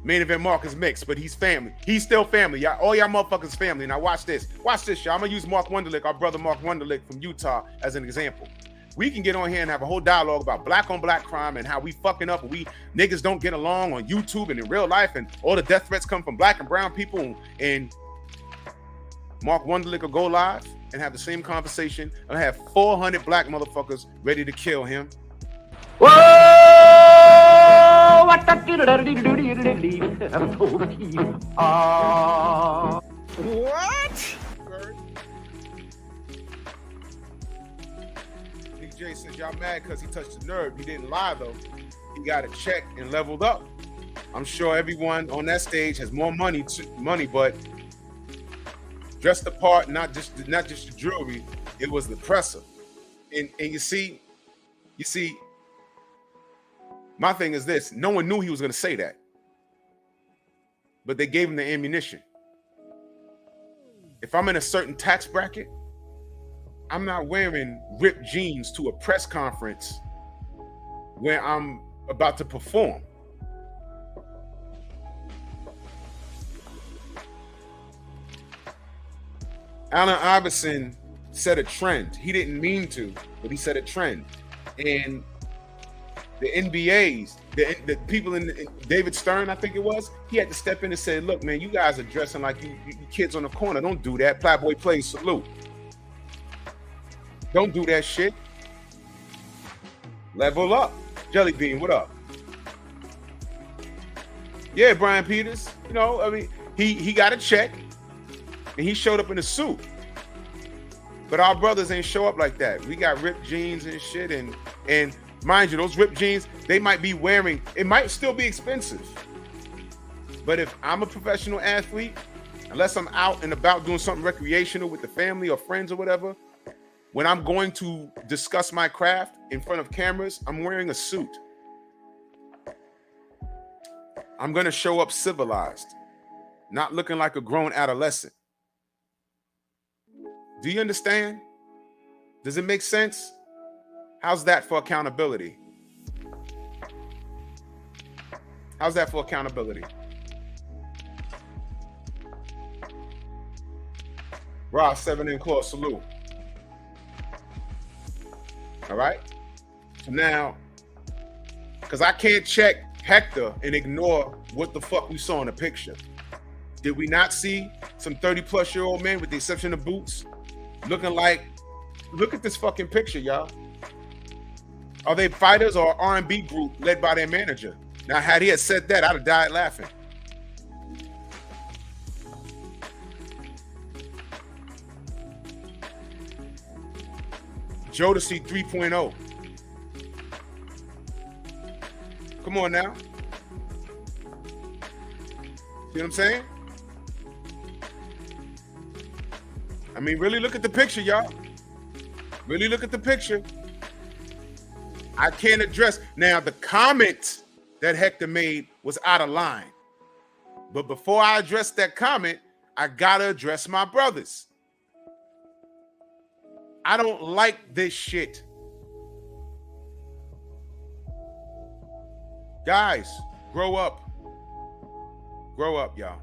Main Event Mark is mixed, but he's family. He's still family. Y'all, all y'all motherfuckers family. Now watch this. Watch this, y'all. I'm gonna use Mark Wunderlich, our brother Mark Wunderlich from Utah, as an example. We can get on here and have a whole dialogue about black on black crime and how we fucking up and we niggas don't get along on YouTube and in real life, and all the death threats come from black and brown people, and Mark Wunderlich will go live and have the same conversation and have 400 black motherfuckers ready to kill him. Whoa! What? Jay says y'all mad because he touched the nerve. He didn't lie though. He got a check and leveled up. I'm sure everyone on that stage has more money, but dressed the part, not just the jewelry. It was the presser. And you see, my thing is this: no one knew he was going to say that, but they gave him the ammunition. If I'm in a certain tax bracket, I'm not wearing ripped jeans to a press conference where I'm about to perform. Allen Iverson set a trend. He didn't mean to, but he set a trend. And the NBAs, the people in David Stern, I think it was, he had to step in and say, look, man, you guys are dressing like you kids on the corner. Don't do that. Playboy plays salute. Don't do that shit. Level up. Jelly Bean, what up? Yeah, Brian Peters. You know, I mean, he got a check and he showed up in a suit. But our brothers ain't show up like that. We got ripped jeans and shit, and mind you, those ripped jeans, they might be wearing, it might still be expensive. But if I'm a professional athlete, unless I'm out and about doing something recreational with the family or friends or whatever, when I'm going to discuss my craft in front of cameras, I'm wearing a suit. I'm going to show up civilized, not looking like a grown adolescent. Do you understand? Does it make sense? How's that for accountability? How's that for accountability? Ross, 7 in claw, salute. All right. So now, because I can't check Hector and ignore what the fuck we saw in the picture. Did we not see some 30-plus-year-old men, with the exception of Boots, looking like, look at this fucking picture, y'all. Are they fighters or R&B group led by their manager? Now, had he had said that, I'd have died laughing. Jodeci 3.0. Come on now. See what I'm saying? I mean, really look at the picture, y'all. Really look at the picture. I can't address. Now, the comment that Hector made was out of line. But before I address that comment, I gotta address my brothers. I don't like this shit. Guys, grow up. Grow up, y'all.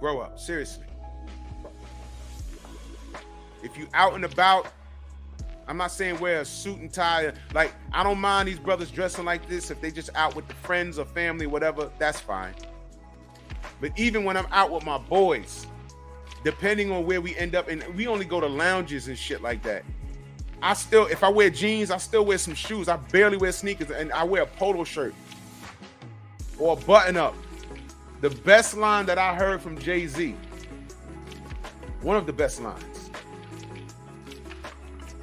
Grow up, seriously. If you out and about, I'm not saying wear a suit and tie. Like, I don't mind these brothers dressing like this. If they just out with the friends or family, whatever, that's fine. But even when I'm out with my boys, depending on where we end up, and we only go to lounges and shit like that, I still, if I wear jeans, I still wear some shoes. I barely wear sneakers, and I wear a polo shirt or a button up. The best line that I heard from Jay-Z, one of the best lines,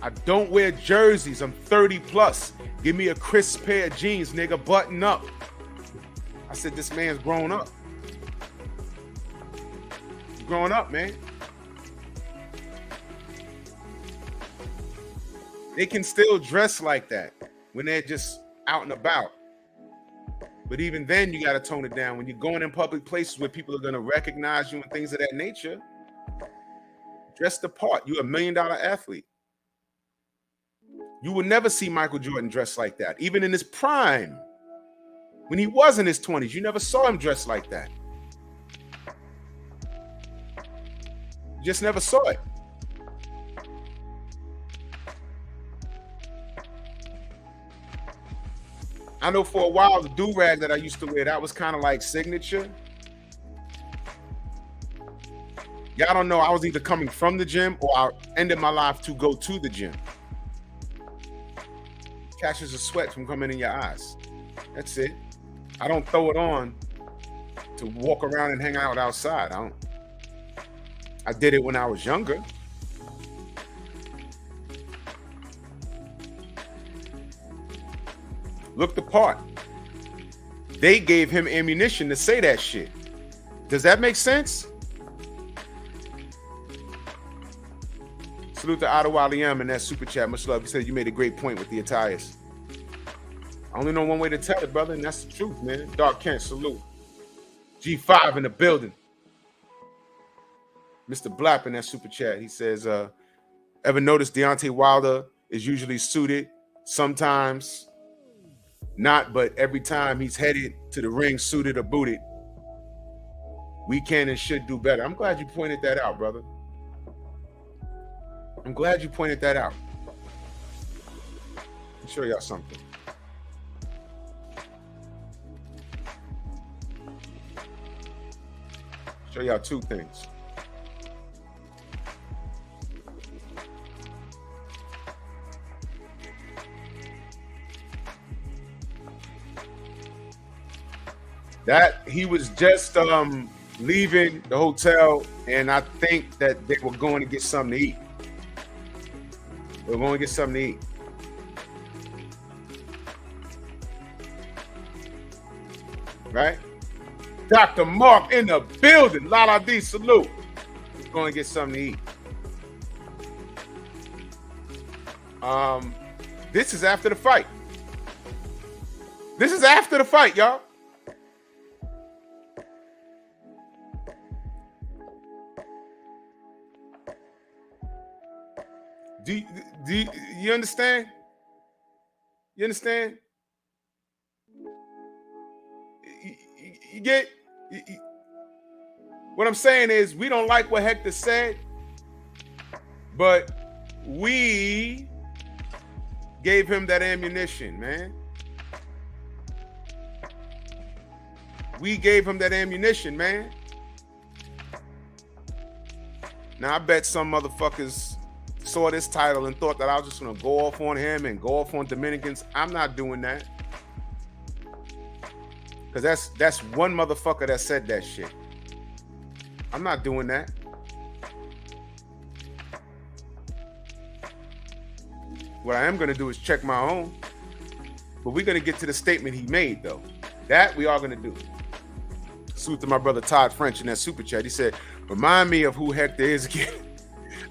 I don't wear jerseys. I'm 30 plus. Give me a crisp pair of jeans, nigga, button up. I said, this man's grown up. He's growing up, man. They can still dress like that when they're just out and about. But even then, you got to tone it down. When you're going in public places where people are going to recognize you and things of that nature, dress the part. You're $1 million athlete. You will never see Michael Jordan dressed like that. Even in his prime, when he was in his 20s, you never saw him dressed like that. You just never saw it. I know for a while, the do-rag that I used to wear, that was kind of like signature. Y'all don't know, I was either coming from the gym or I ended my life to go to the gym. Catches the sweat from coming in your eyes. That's it. I don't throw it on to walk around and hang out outside. I did it when I was younger. looked the part. They gave him ammunition to say that shit. Does that make sense? Salute to Ottawa Liam in that super chat. Much love. He said you made a great point with the attires. I only know one way to tell it, brother, and that's the truth, man. Dark Kent, salute. G5 in the building. Mr. Blapp in that super chat. He says, ever notice Deontay Wilder is usually suited? Sometimes not, but every time he's headed to the ring, suited or booted. We can and should do better. I'm glad you pointed that out, brother. I'm glad you pointed that out. Let me show y'all something. Show y'all two things. That he was just leaving the hotel, and I think that they were going to get something to eat. They were going to get something to eat. Right? Dr. Mark in the building. Lala D, salute. He's going to get something to eat. This is after the fight. This is after the fight, y'all. Do you understand? You understand? You get what I'm saying is we don't like what Hector said, but we gave him that ammunition, man. We gave him that ammunition, man. Now I bet some motherfuckers saw this title and thought that I was just gonna go off on him and go off on Dominicans. I'm not doing that. Because that's one motherfucker that said that shit. I'm not doing that. What I am going to do is check my own. But we're going to get to the statement he made, though. That we are going to do. Salute to my brother Todd French in that super chat. He said, remind me of who Hector is again.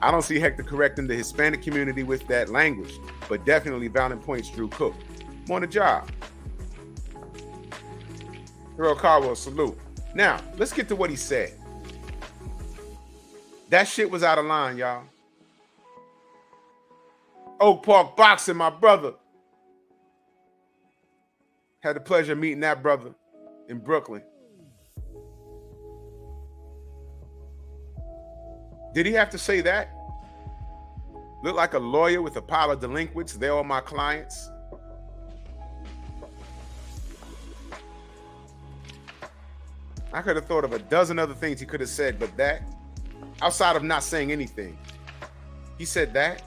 I don't see Hector correcting the Hispanic community with that language, but definitely valid points, Drew Cook. I'm on the job. Earl Caldwell, salute. Now, let's get to what he said. That shit was out of line, y'all. Oak Park Boxing, my brother. Had the pleasure of meeting that brother in Brooklyn. Did he have to say that? Look like a lawyer with a pile of delinquents. They're all my clients. I could have thought of a dozen other things he could have said, but that, outside of not saying anything, he said that.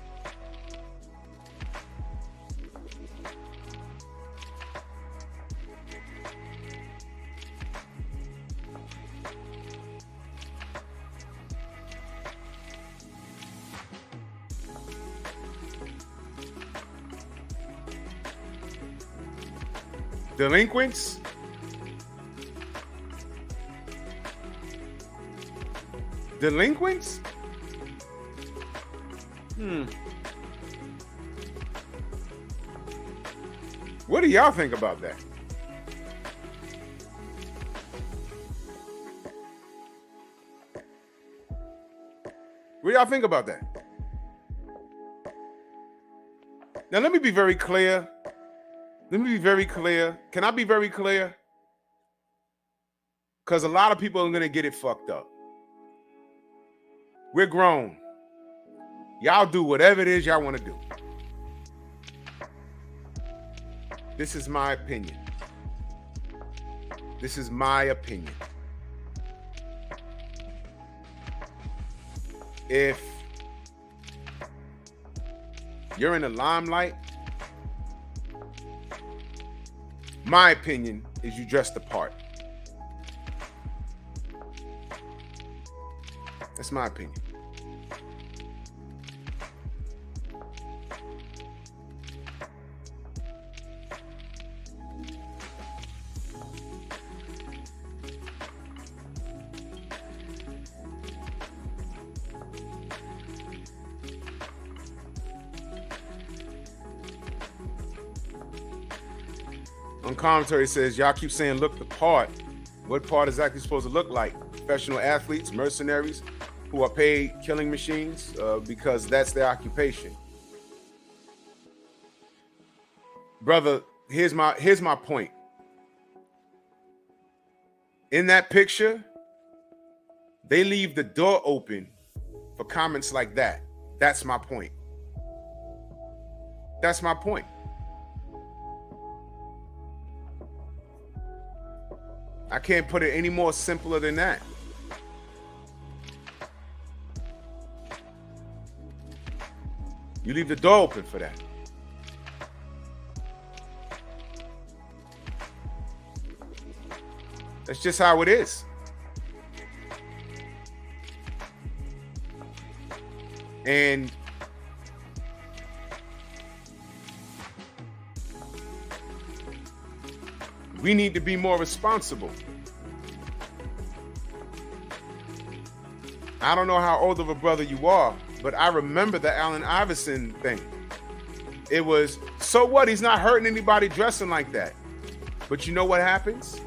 Delinquents? Delinquents? What do y'all think about that? What do y'all think about that? Now, let me be very clear. Let me be very clear. Can I be very clear? Because a lot of people are going to get it fucked up. We're grown. Y'all do whatever it is y'all want to do. This is my opinion. This is my opinion. If you're in the limelight, my opinion is you dress the part. That's my opinion. on commentary says, y'all keep saying look the part. What part is exactly supposed to look like? Professional athletes, mercenaries who are paid killing machines because that's their occupation. Brother, here's my point. In that picture, they leave the door open for comments like that. That's my point. That's my point. I can't put it any more simpler than that. You leave the door open for that. That's just how it is. And we need to be more responsible. I don't know how old of a brother you are, but I remember the Allen Iverson thing. It was, so what? He's not hurting anybody dressing like that. But you know what happens?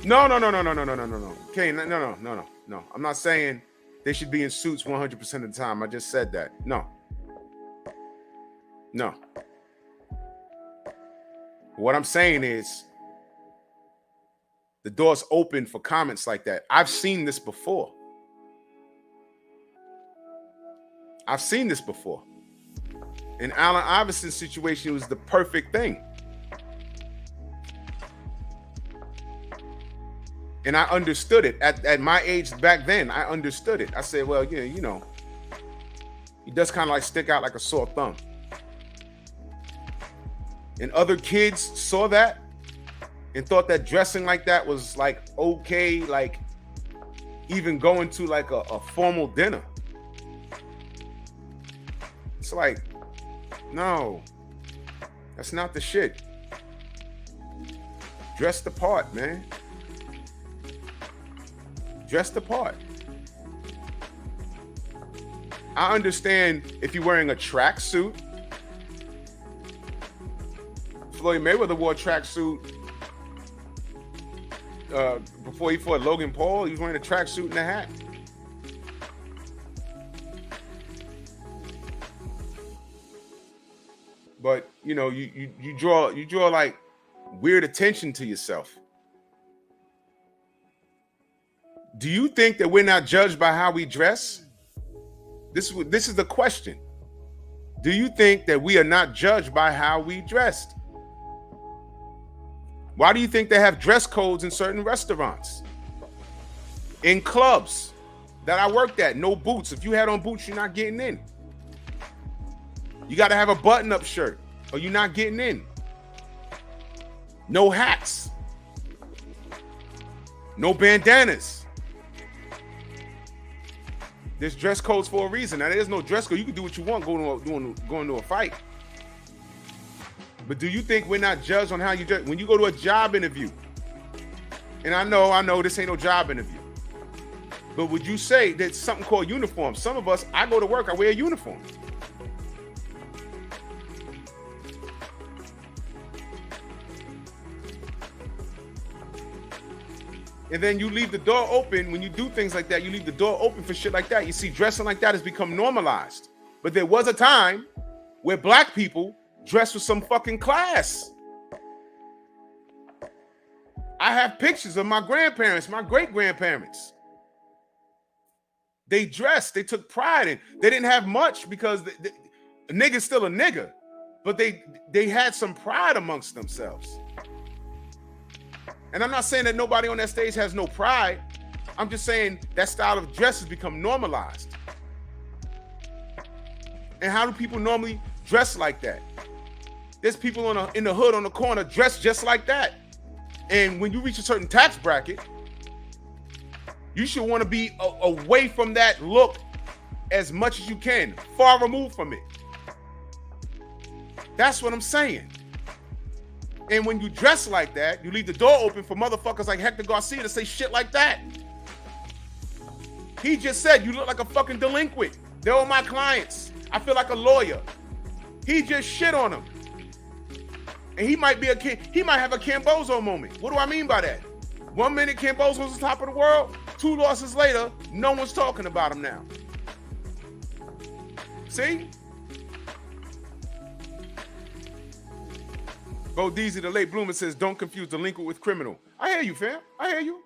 No. Okay, no. I'm not saying they should be in suits 100% of the time. I just said that. No. What I'm saying is the door's open for comments like that. I've seen this before. In Allen Iverson's situation, it was the perfect thing. And I understood it. At my age back then, I understood it. I said, well, yeah, you know, he does kind of like stick out like a sore thumb. And other kids saw that and thought that dressing like that was like okay, like even going to like a formal dinner. It's like, no, that's not the shit. Dress the part, man. Dress the part. I understand if you're wearing a tracksuit. Floyd Mayweather wore a tracksuit before he fought Logan Paul. He was wearing a tracksuit and a hat. But you know, you draw like weird attention to yourself. Do you think that we're not judged by how we dress? This is the question. Do you think that we are not judged by how we dressed? Why do you think they have dress codes in certain restaurants? In clubs that I worked at, no boots. If you had on boots, you're not getting in. You got to have a button-up shirt or you're not getting in. No hats. No bandanas. There's dress codes for a reason. Now, there's no dress code. You can do what you want going to a fight. But do you think we're not judged on how you dress? When you go to a job interview, and I know this ain't no job interview, but would you say that something called uniform? Some of us, I go to work, I wear a uniform. And then you leave the door open when you do things like that. You leave the door open for shit like that. You see, dressing like that has become normalized. But there was a time where black people dressed with some fucking class. I have pictures of my grandparents, my great-grandparents. They dressed, they took pride in. They didn't have much because a nigga's still a nigga. But they had some pride amongst themselves. And I'm not saying that nobody on that stage has no pride. I'm just saying that style of dress has become normalized. And how do people normally dress like that? There's people in the hood on the corner dressed just like that. And when you reach a certain tax bracket, you should want to be away from that look as much as you can, far removed from it. That's what I'm saying. And when you dress like that, you leave the door open for motherfuckers like Hector Garcia to say shit like that. He just said, you look like a fucking delinquent. They were my clients. I feel like a lawyer. He just shit on him. And he might have a Cambozo moment. What do I mean by that? 1 minute Cambozo was the top of the world. 2 losses later, no one's talking about him now. See? Bo Deezy, the late bloomer, says, don't confuse delinquent with criminal. I hear you, fam. I hear you.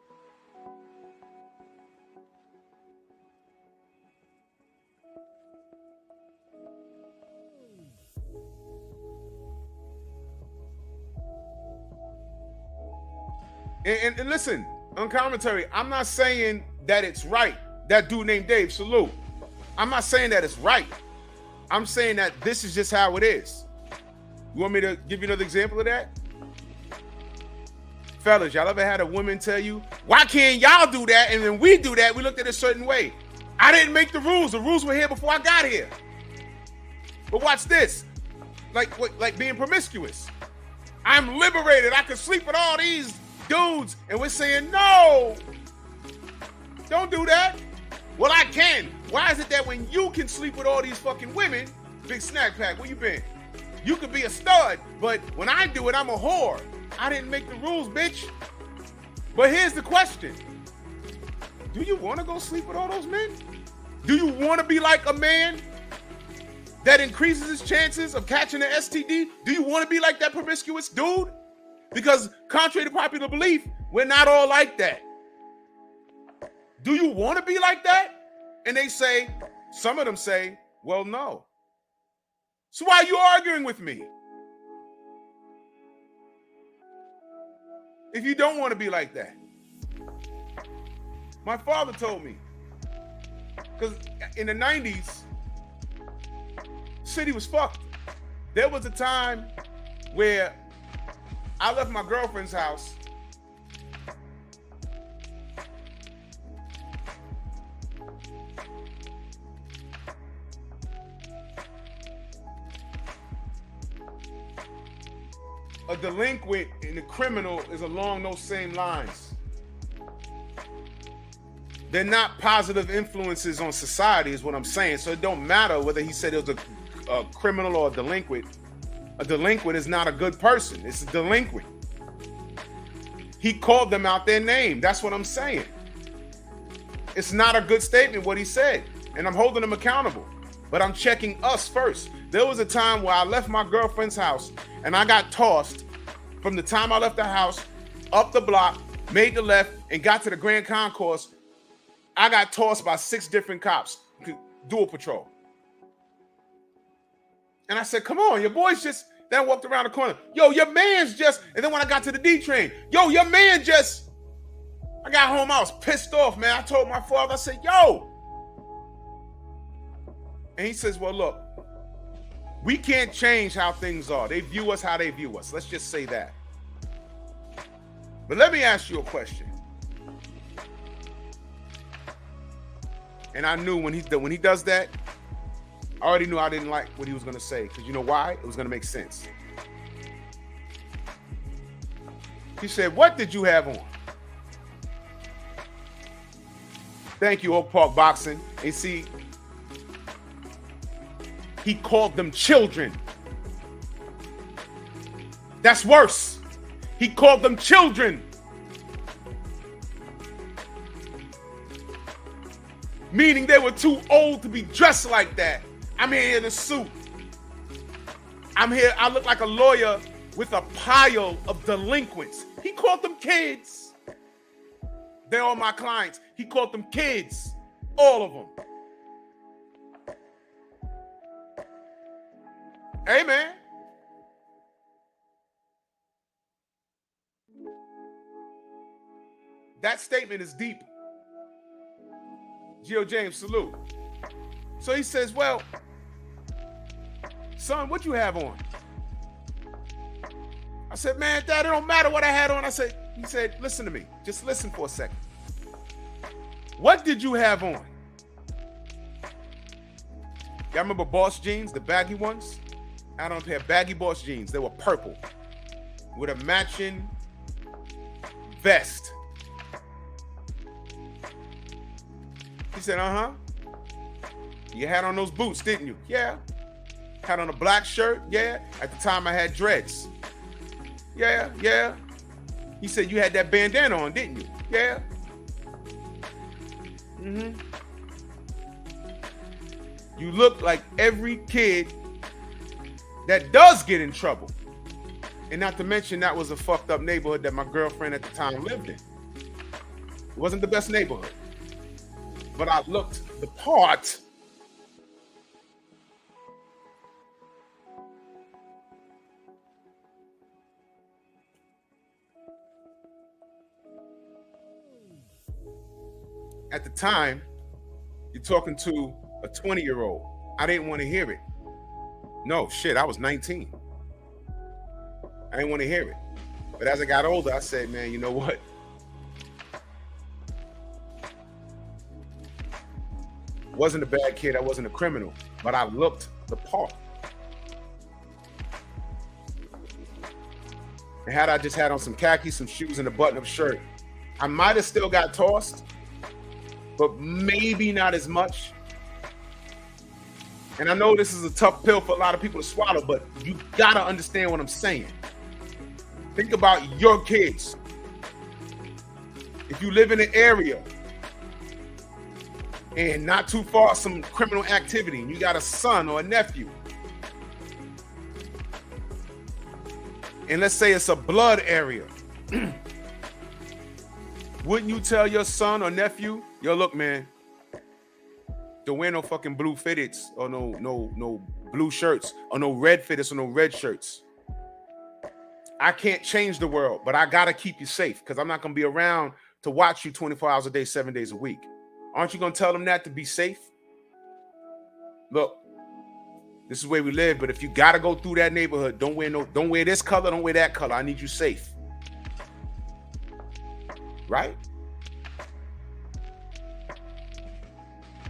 And listen, on commentary, I'm not saying that it's right. That dude named Dave, salute. I'm not saying that it's right. I'm saying that this is just how it is. You want me to give you another example of that? Fellas, y'all ever had a woman tell you, why can't y'all do that? And when we do that, we looked at it a certain way. I didn't make the rules. The rules were here before I got here. But watch this. Like being promiscuous. I'm liberated. I can sleep with all these dudes. And we're saying, no, don't do that. Well, I can. Why is it that when you can sleep with all these fucking women, big snack pack, where you been? You could be a stud, but when I do it, I'm a whore. I didn't make the rules, bitch. But here's the question. Do you want to go sleep with all those men? Do you want to be like a man that increases his chances of catching an STD? Do you want to be like that promiscuous dude? Because contrary to popular belief, we're not all like that. Do you want to be like that? And they say, some of them say, well, no. So why are you arguing with me? If you don't want to be like that. My father told me, because in the 90s, city was fucked. There was a time where I left my girlfriend's house. A delinquent and a criminal is along those same lines. They're not positive influences on society is what I'm saying. So it don't matter whether he said it was a criminal or a delinquent. A delinquent is not a good person. It's a delinquent. He called them out their name. That's what I'm saying. It's not a good statement what he said. And I'm holding him accountable. But I'm checking us first. There was a time where I left my girlfriend's house and I got tossed from the time I left the house up the block, made the left, and got to the Grand Concourse. I got tossed by 6 different cops, dual patrol. And I said, come on, your boy's just, then I walked around the corner. Yo, your man's just, and then when I got to the D train, yo, your man just, I got home, I was pissed off, man. I told my father, I said, yo. And he says, well, look, we can't change how things are. They view us how they view us. Let's just say that. But let me ask you a question. And I knew when he does that, I already knew I didn't like what he was going to say. Because you know why? It was going to make sense. He said, what did you have on? Thank you, Oak Park Boxing. And see, he called them children. That's worse. He called them children. Meaning they were too old to be dressed like that. I'm here in a suit. I'm here, I look like a lawyer with a pile of delinquents. He called them kids. They're all my clients. He called them kids. All of them. Hey, man. That statement is deep. Geo James, salute. So he says, well, son, what you have on? I said, man, Dad, it don't matter what I had on. He said, listen to me. Just listen for a second. What did you have on? Y'all remember Boss jeans, the baggy ones? I don't have baggy Boss jeans. They were purple with a matching vest. He said, uh-huh. You had on those boots, didn't you? Yeah. Had on a black shirt, yeah. At the time I had dreads. Yeah. He said you had that bandana on, didn't you? Yeah. You look like every kid that does get in trouble. And not to mention that was a fucked up neighborhood that my girlfriend at the time lived in. It wasn't the best neighborhood. But I looked the part. At the time, you're talking to a 20-year-old. I didn't want to hear it. No, shit, I was 19. I didn't want to hear it. But as I got older, I said, man, you know what? Wasn't a bad kid, I wasn't a criminal, but I looked the part. And had I just had on some khakis, some shoes, and a button-up shirt, I might have still got tossed, but maybe not as much. And I know this is a tough pill for a lot of people to swallow, but you gotta understand what I'm saying. Think about your kids. If you live in an area and not too far some criminal activity, and you got a son or a nephew, and let's say it's a blood area, wouldn't you tell your son or nephew, yo, look, man, don't wear no fucking blue fitteds or no blue shirts or no red fitteds or no red shirts. I can't change the world, but I gotta keep you safe because I'm not gonna be around to watch you 24 hours a day, 7 days a week. Aren't you gonna tell them that to be safe? Look, this is where we live, but if you gotta go through that neighborhood, don't wear this color, don't wear that color. I need you safe. Right?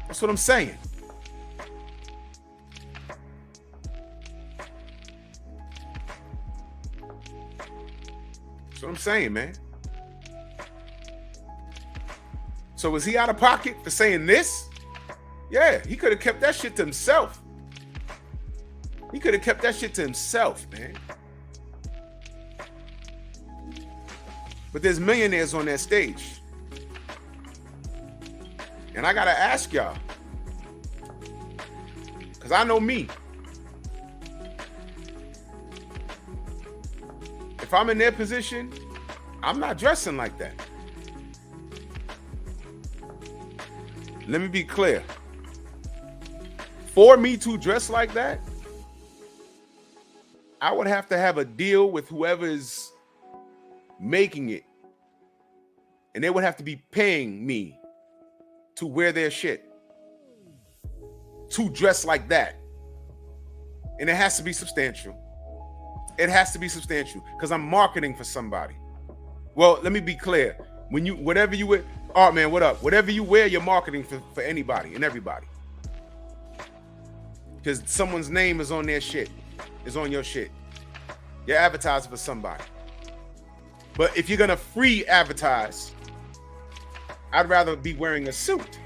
That's what I'm saying. That's what I'm saying, man. So was he out of pocket for saying this? Yeah, he could have kept that shit to himself. He could have kept that shit to himself, man. But there's millionaires on that stage. And I gotta ask y'all, because I know me. If I'm in their position, I'm not dressing like that. Let me be clear. For me to dress like that, I would have to have a deal with whoever is making it. And they would have to be paying me to wear their shit, to dress like that. And it has to be substantial. It has to be substantial because I'm marketing for somebody. Well, let me be clear. Whatever you wear, oh man, what up? Whatever you wear, you're marketing for anybody and everybody. Because someone's name is on their shit, is on your shit. You're advertising for somebody. But if you're gonna free advertise, I'd rather be wearing a suit.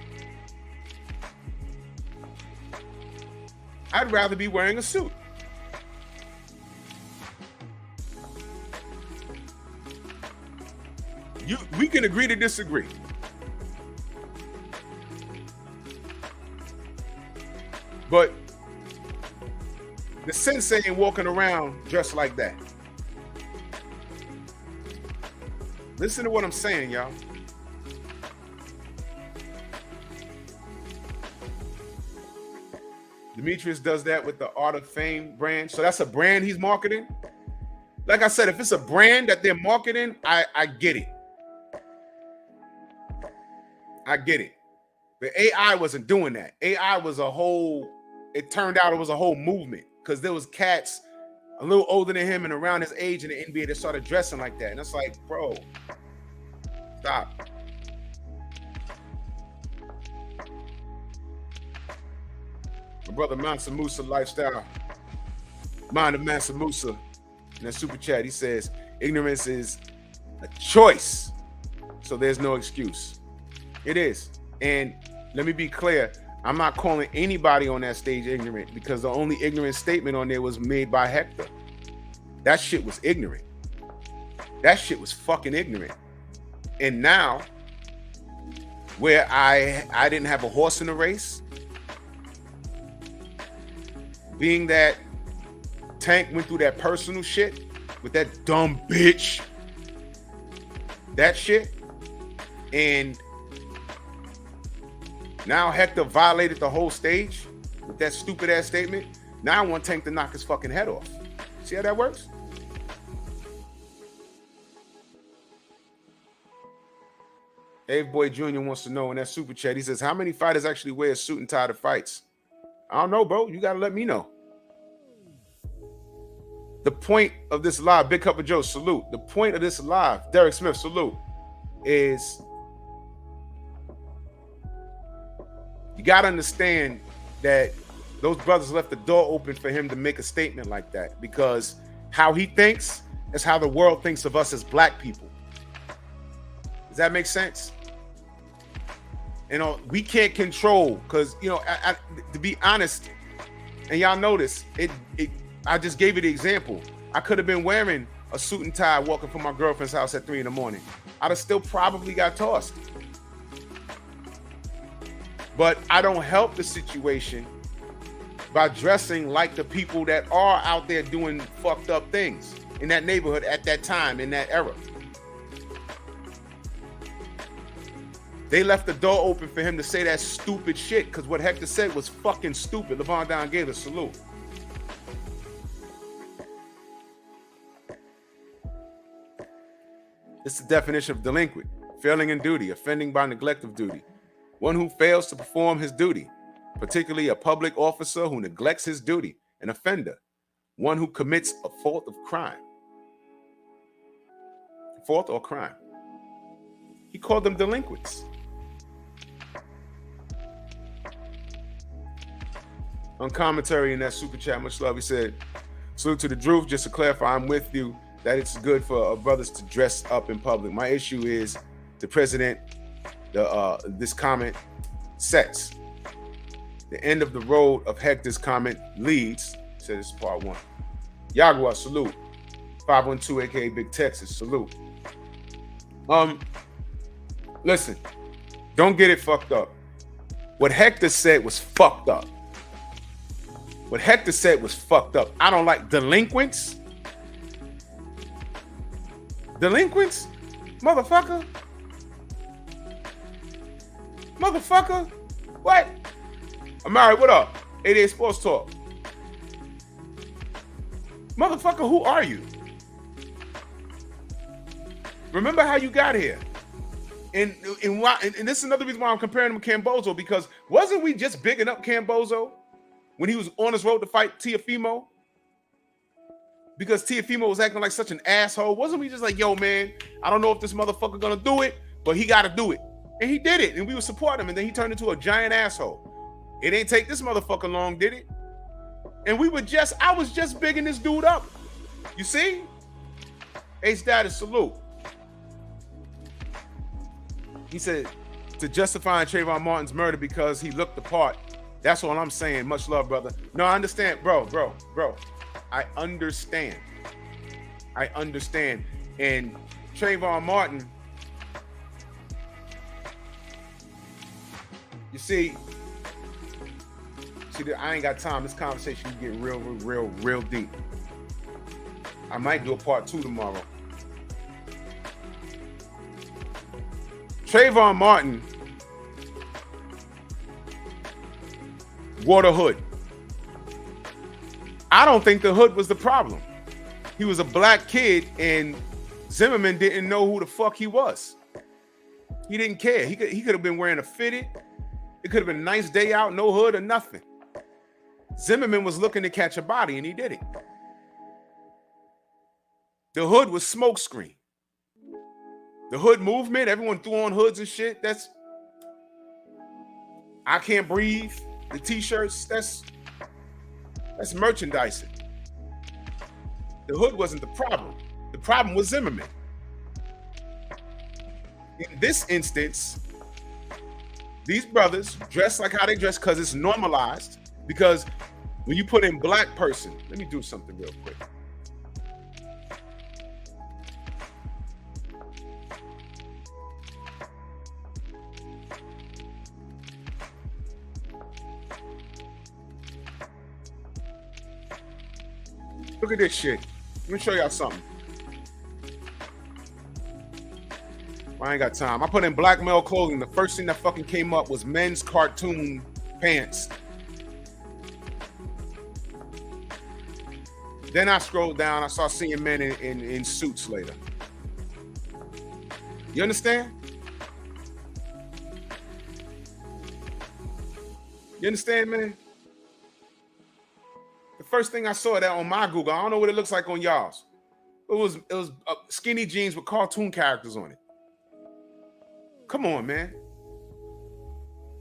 I'd rather be wearing a suit. We can agree to disagree. But the sensei ain't walking around dressed like that. Listen to what I'm saying, y'all. Demetrius does that with the Art of Fame brand. So that's a brand he's marketing. Like I said, if it's a brand that they're marketing, I get it. I get it. But AI wasn't doing that. AI was it turned out it was a whole movement because there was cats a little older than him and around his age in the NBA that started dressing like that. And it's like, bro, stop. My brother Mansa Musa Lifestyle, Mind of Mansa Musa, in that super chat, he says, ignorance is a choice, so there's no excuse. It is. And let me be clear, I'm not calling anybody on that stage ignorant because the only ignorant statement on there was made by Hector. That shit was ignorant. That shit was fucking ignorant. And now, where I didn't have a horse in the race, being that Tank went through that personal shit with that dumb bitch, that shit, and now Hector violated the whole stage with that stupid ass statement. Now I want Tank to knock his fucking head off. See how that works? Dave Boy Jr. wants to know in that super chat. He says, how many fighters actually wear a suit and tie to fights? I don't know, bro. You got to let me know. The point of this live, Big Cup of Joe, salute. The point of this live, Derek Smith, salute, is you got to understand that those brothers left the door open for him to make a statement like that, because how he thinks is how the world thinks of us as black people. Does that make sense? You know, we can't control, because, you know, to be honest, and y'all notice, I just gave you the example. I could have been wearing a suit and tie walking from my girlfriend's house at 3 in the morning. I'd have still probably got tossed. But I don't help the situation by dressing like the people that are out there doing fucked up things in that neighborhood at that time, in that era. They left the door open for him to say that stupid shit, because what Hector said was fucking stupid. Levon Don gave a salute. It's the definition of delinquent: failing in duty, offending by neglect of duty. One who fails to perform his duty, particularly a public officer who neglects his duty, an offender, one who commits a fault of crime. Fault or crime. He called them delinquents. On commentary in that super chat, much love, he said, salute to the Drew. Just to clarify, I'm with you that it's good for brothers to dress up in public. My issue is the president, this comment sets. The end of the road of Hector's comment leads. Said this is part 1. Yagua, salute. 512, aka Big Texas, salute. Listen, don't get it fucked up. What Hector said was fucked up. What Hector said was fucked up. I don't like delinquents. Delinquents? Motherfucker? Motherfucker? What? Amari, what up? 88 Sports Talk. Motherfucker, who are you? Remember how you got here. And this is another reason why I'm comparing him to Cambozo, because wasn't we just bigging up Cambozo when he was on his road to fight Teofimo? Because Teofimo was acting like such an asshole. Wasn't we just like, yo, man, I don't know if this motherfucker gonna do it, but he gotta do it. And he did it, and we would support him, and then he turned into a giant asshole. It ain't take this motherfucker long, did it? And I was just bigging this dude up. You see? Ace Dad is salute. He said, to justifying Trayvon Martin's murder because he looked the part. That's all I'm saying. Much love, brother. No, I understand, bro. I understand. And Trayvon Martin, you see, I ain't got time. This conversation is getting real deep. I might do a part 2 tomorrow. Trayvon Martin wore the hood. I don't think the hood was the problem. He was a black kid, and Zimmerman didn't know who the fuck he was. He didn't care. He could have been wearing a fitted. It could have been a nice day out, no hood or nothing. Zimmerman was looking to catch a body, and he did it. The hood was smokescreen. The hood movement, everyone threw on hoods and shit. That's I Can't Breathe. The t-shirts, that's merchandising. The hood wasn't the problem. The problem was Zimmerman. In this instance, These brothers dress like how they dress because it's normalized. Because when you put in black person, let me do something real quick. Look at this shit. Let me show y'all something. I ain't got time. I put in black male clothing. The first thing that fucking came up was men's cartoon pants. Then I scrolled down. I saw seeing men in suits later. You understand? You understand, man? The first thing I saw that on my Google, I don't know what it looks like on y'all's. It was skinny jeans with cartoon characters on it. Come on, man.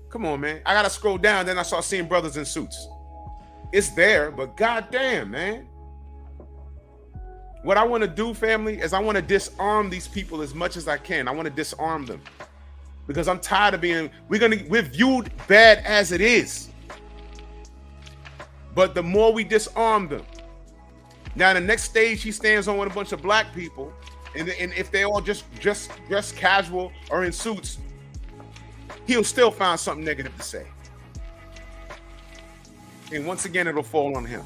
Come on, man. I gotta scroll down. Then I saw seeing brothers in suits. It's there, but goddamn, man. What I want to do, family, is I want to disarm these people as much as I can. I want to disarm them because I'm tired of being. We're viewed bad as it is. But the more we disarm them, now the next stage he stands on with a bunch of black people, and if they all just dress casual or in suits, he'll still find something negative to say. And once again, it'll fall on him.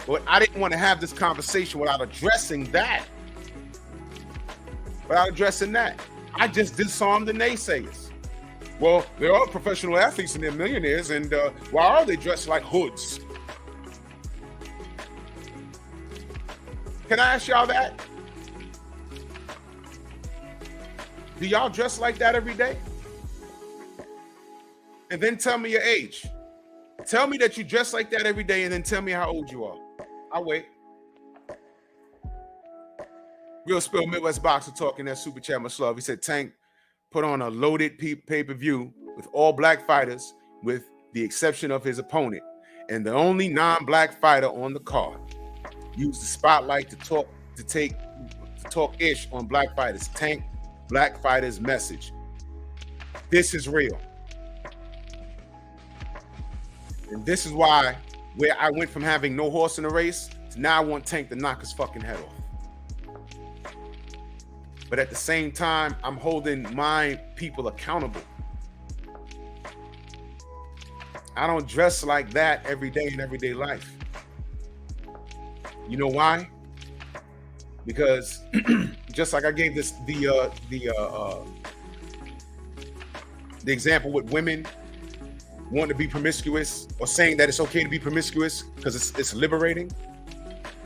But I didn't want to have this conversation without addressing that. I just disarmed the naysayers. Well, they're all professional athletes and they're millionaires, and why are they dressed like hoods? Can I ask y'all that? Do y'all dress like that every day? And then tell me your age. Tell me that you dress like that every day and then tell me how old you are. I'll wait. Real Spill Midwest Boxer talking that super chat, much love. He said Tank put on a loaded pay-per-view with all black fighters with the exception of his opponent. And the only non-black fighter on the card. Used the spotlight to talk ish on black fighters. Tank black fighters message. This is real. And this is why where I went from having no horse in the race to now I want Tank to knock his fucking head off. But at the same time, I'm holding my people accountable. I don't dress like that every day in everyday life. You know why? Because just like I gave this the example with women wanting to be promiscuous or saying that it's okay to be promiscuous because it's liberating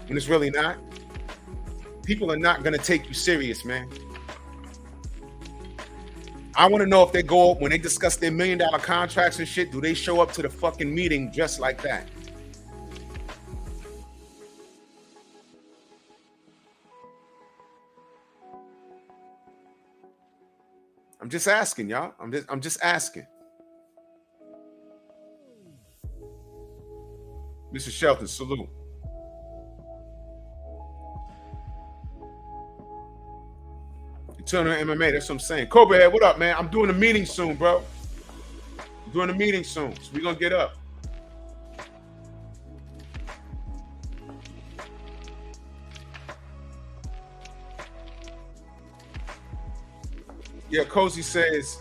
when it's really not. People are not going to take you serious, man. I want to know if they go when they discuss their $1 million contracts and shit, do they show up to the fucking meeting just like that? I'm just asking, y'all. I'm just asking. Mr. Shelton, salute. Eternal MMA, that's what I'm saying. Cobra Head, what up, man? I'm doing a meeting soon, bro. I'm doing a meeting soon, so we're gonna get up. Yeah, Cozy says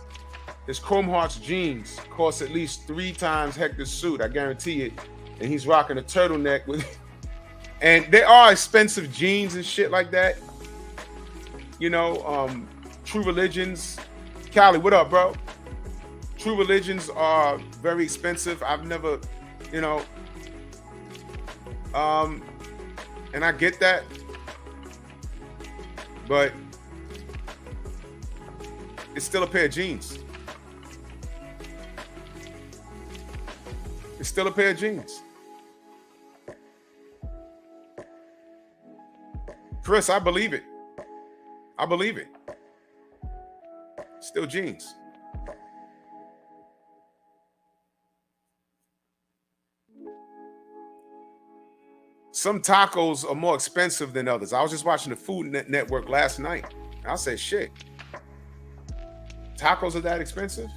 his Chrome Hearts jeans cost at least 3 times Hector's suit. I guarantee it. And he's rocking a turtleneck with, and they are expensive jeans and shit like that. You know, True Religions. Cali, what up, bro? True Religions are very expensive. I've never, you know, and I get that, but it's still a pair of jeans. It's still a pair of jeans. Chris, I believe it. I believe it. Still jeans. Some tacos are more expensive than others. I was just watching the Food Network last night. I said, shit. Tacos are that expensive?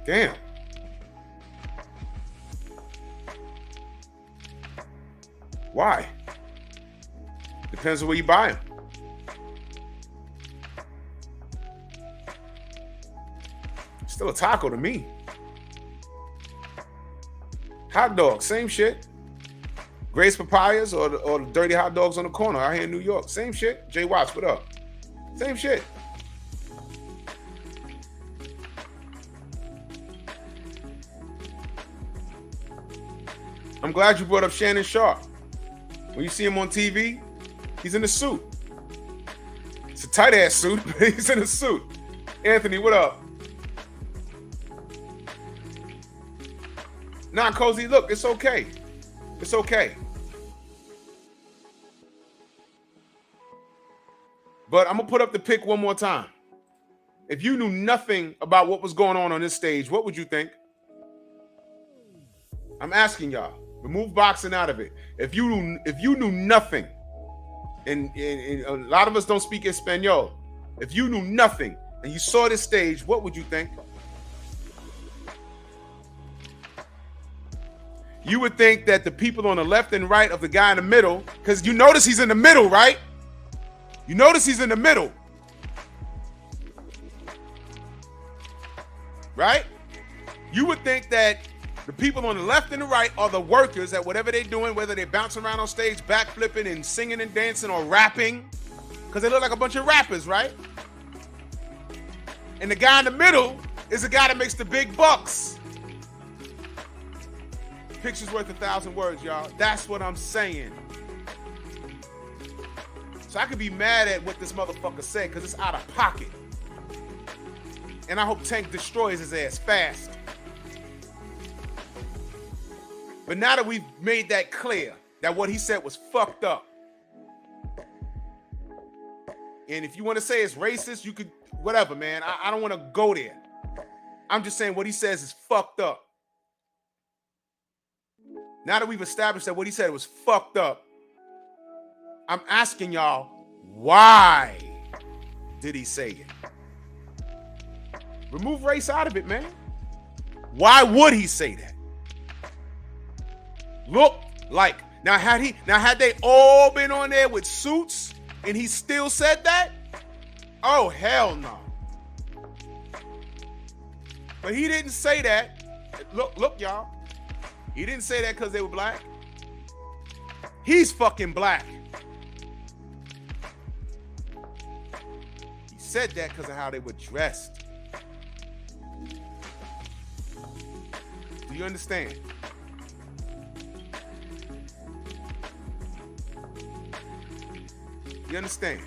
Damn. Why? Depends on where you buy them. Still a taco to me. Hot dogs, same shit. Grace papayas or the dirty hot dogs on the corner out here in New York. Same shit. Jay Watts, what up? Same shit. I'm glad you brought up Shannon Sharp. When you see him on TV, he's in a suit. It's a tight ass suit, but he's in a suit. Anthony, what up? Nah, Cozy, look, it's okay. It's okay. But I'm going to put up the pic one more time. If you knew nothing about what was going on this stage, what would you think? I'm asking y'all. Remove boxing out of it. If you knew nothing, and a lot of us don't speak Espanol. If you knew nothing and you saw this stage, what would you think? You would think that the people on the left and right of the guy in the middle, because you notice he's in the middle, right? You notice he's in the middle. Right? You would think that the people on the left and the right are the workers at whatever they're doing, whether they're bouncing around on stage, backflipping and singing and dancing or rapping, because they look like a bunch of rappers, right? And the guy in the middle is the guy that makes the big bucks. Picture's worth 1,000 words, y'all. That's what I'm saying. So I could be mad at what this motherfucker said because it's out of pocket. And I hope Tank destroys his ass fast. But now that we've made that clear, that what he said was fucked up. And if you want to say it's racist, you could, whatever, man. I don't want to go there. I'm just saying what he says is fucked up. Now that we've established that what he said was fucked up, I'm asking y'all, why did he say it? Remove race out of it, man. Why would he say that? Look like, now had they all been on there with suits and he still said that? Oh, hell no. But he didn't say that. Look, y'all. He didn't say that because they were black. He's fucking black. He said that because of how they were dressed. Do you understand? You understand?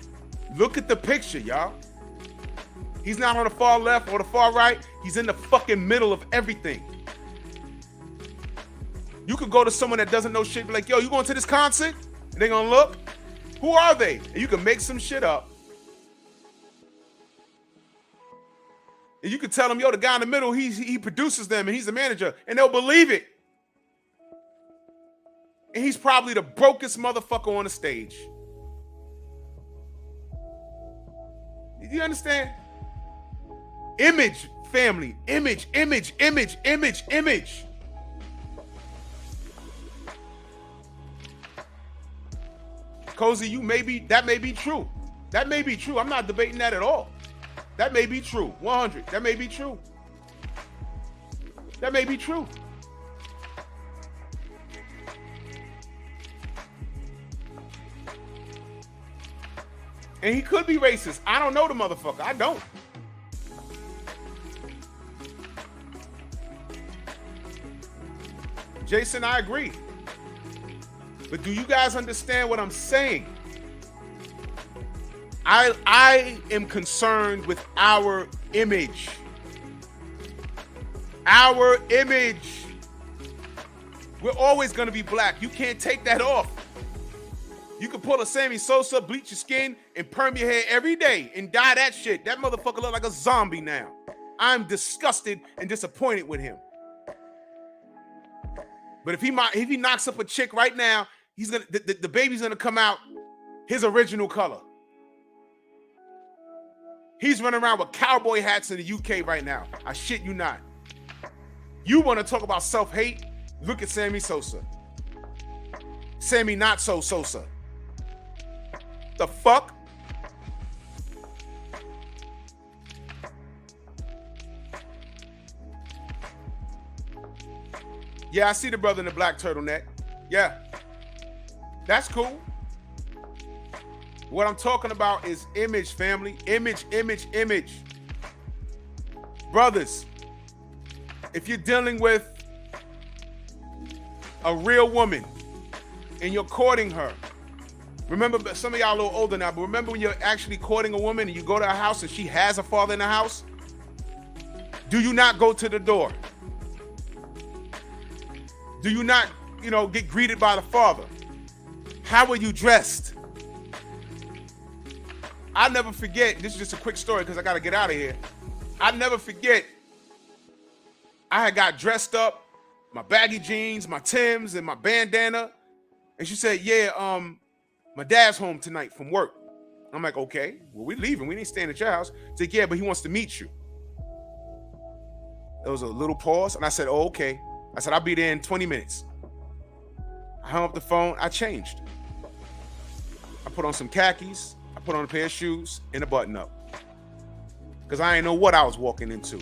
Look at the picture, y'all. He's not on the far left or the far right. He's in the fucking middle of everything. You could go to someone that doesn't know shit, be like, yo, you going to this concert? And they're going to look. Who are they? And you can make some shit up. And you can tell them, yo, the guy in the middle, he produces them and he's the manager. And they'll believe it. And he's probably the brokest motherfucker on the stage. Do you understand? Image, family. Image. Cozy, that may be true. That may be true. I'm not debating that at all. That may be true. 100. That may be true. That may be true. And he could be racist. I don't know the motherfucker. I don't. Jason, I agree. But do you guys understand what I'm saying? I am concerned with our image. Our image. We're always going to be black. You can't take that off. You can pull a Sammy Sosa, bleach your skin, and perm your hair every day and dye that shit. That motherfucker look like a zombie now. I'm disgusted and disappointed with him. But if he knocks up a chick right now, the baby's gonna come out his original color. He's running around with cowboy hats in the UK right now. I shit you not. You want to talk about self-hate? Look at Sammy Sosa. Sammy not so Sosa. The fuck? Yeah, I see the brother in the black turtleneck. Yeah. That's cool. What I'm talking about is image, family. Image, image, image. Brothers, if you're dealing with a real woman and you're courting her, remember, some of y'all a little older now, but remember when you're actually courting a woman and you go to her house and she has a father in the house? Do you not go to the door? Do you not, get greeted by the father? How are you dressed? I'll never forget, this is just a quick story because I got to get out of here. I'll never forget, I had got dressed up, my baggy jeans, my Timbs, and my bandana. And she said, yeah, my dad's home tonight from work. I'm like, okay, well, we're leaving. We ain't staying at your house. She's like, yeah, but he wants to meet you. There was a little pause, and I said, oh, okay. I said, I'll be there in 20 minutes. I hung up the phone. I changed. I put on some khakis. I put on a pair of shoes and a button up. Because I didn't know what I was walking into.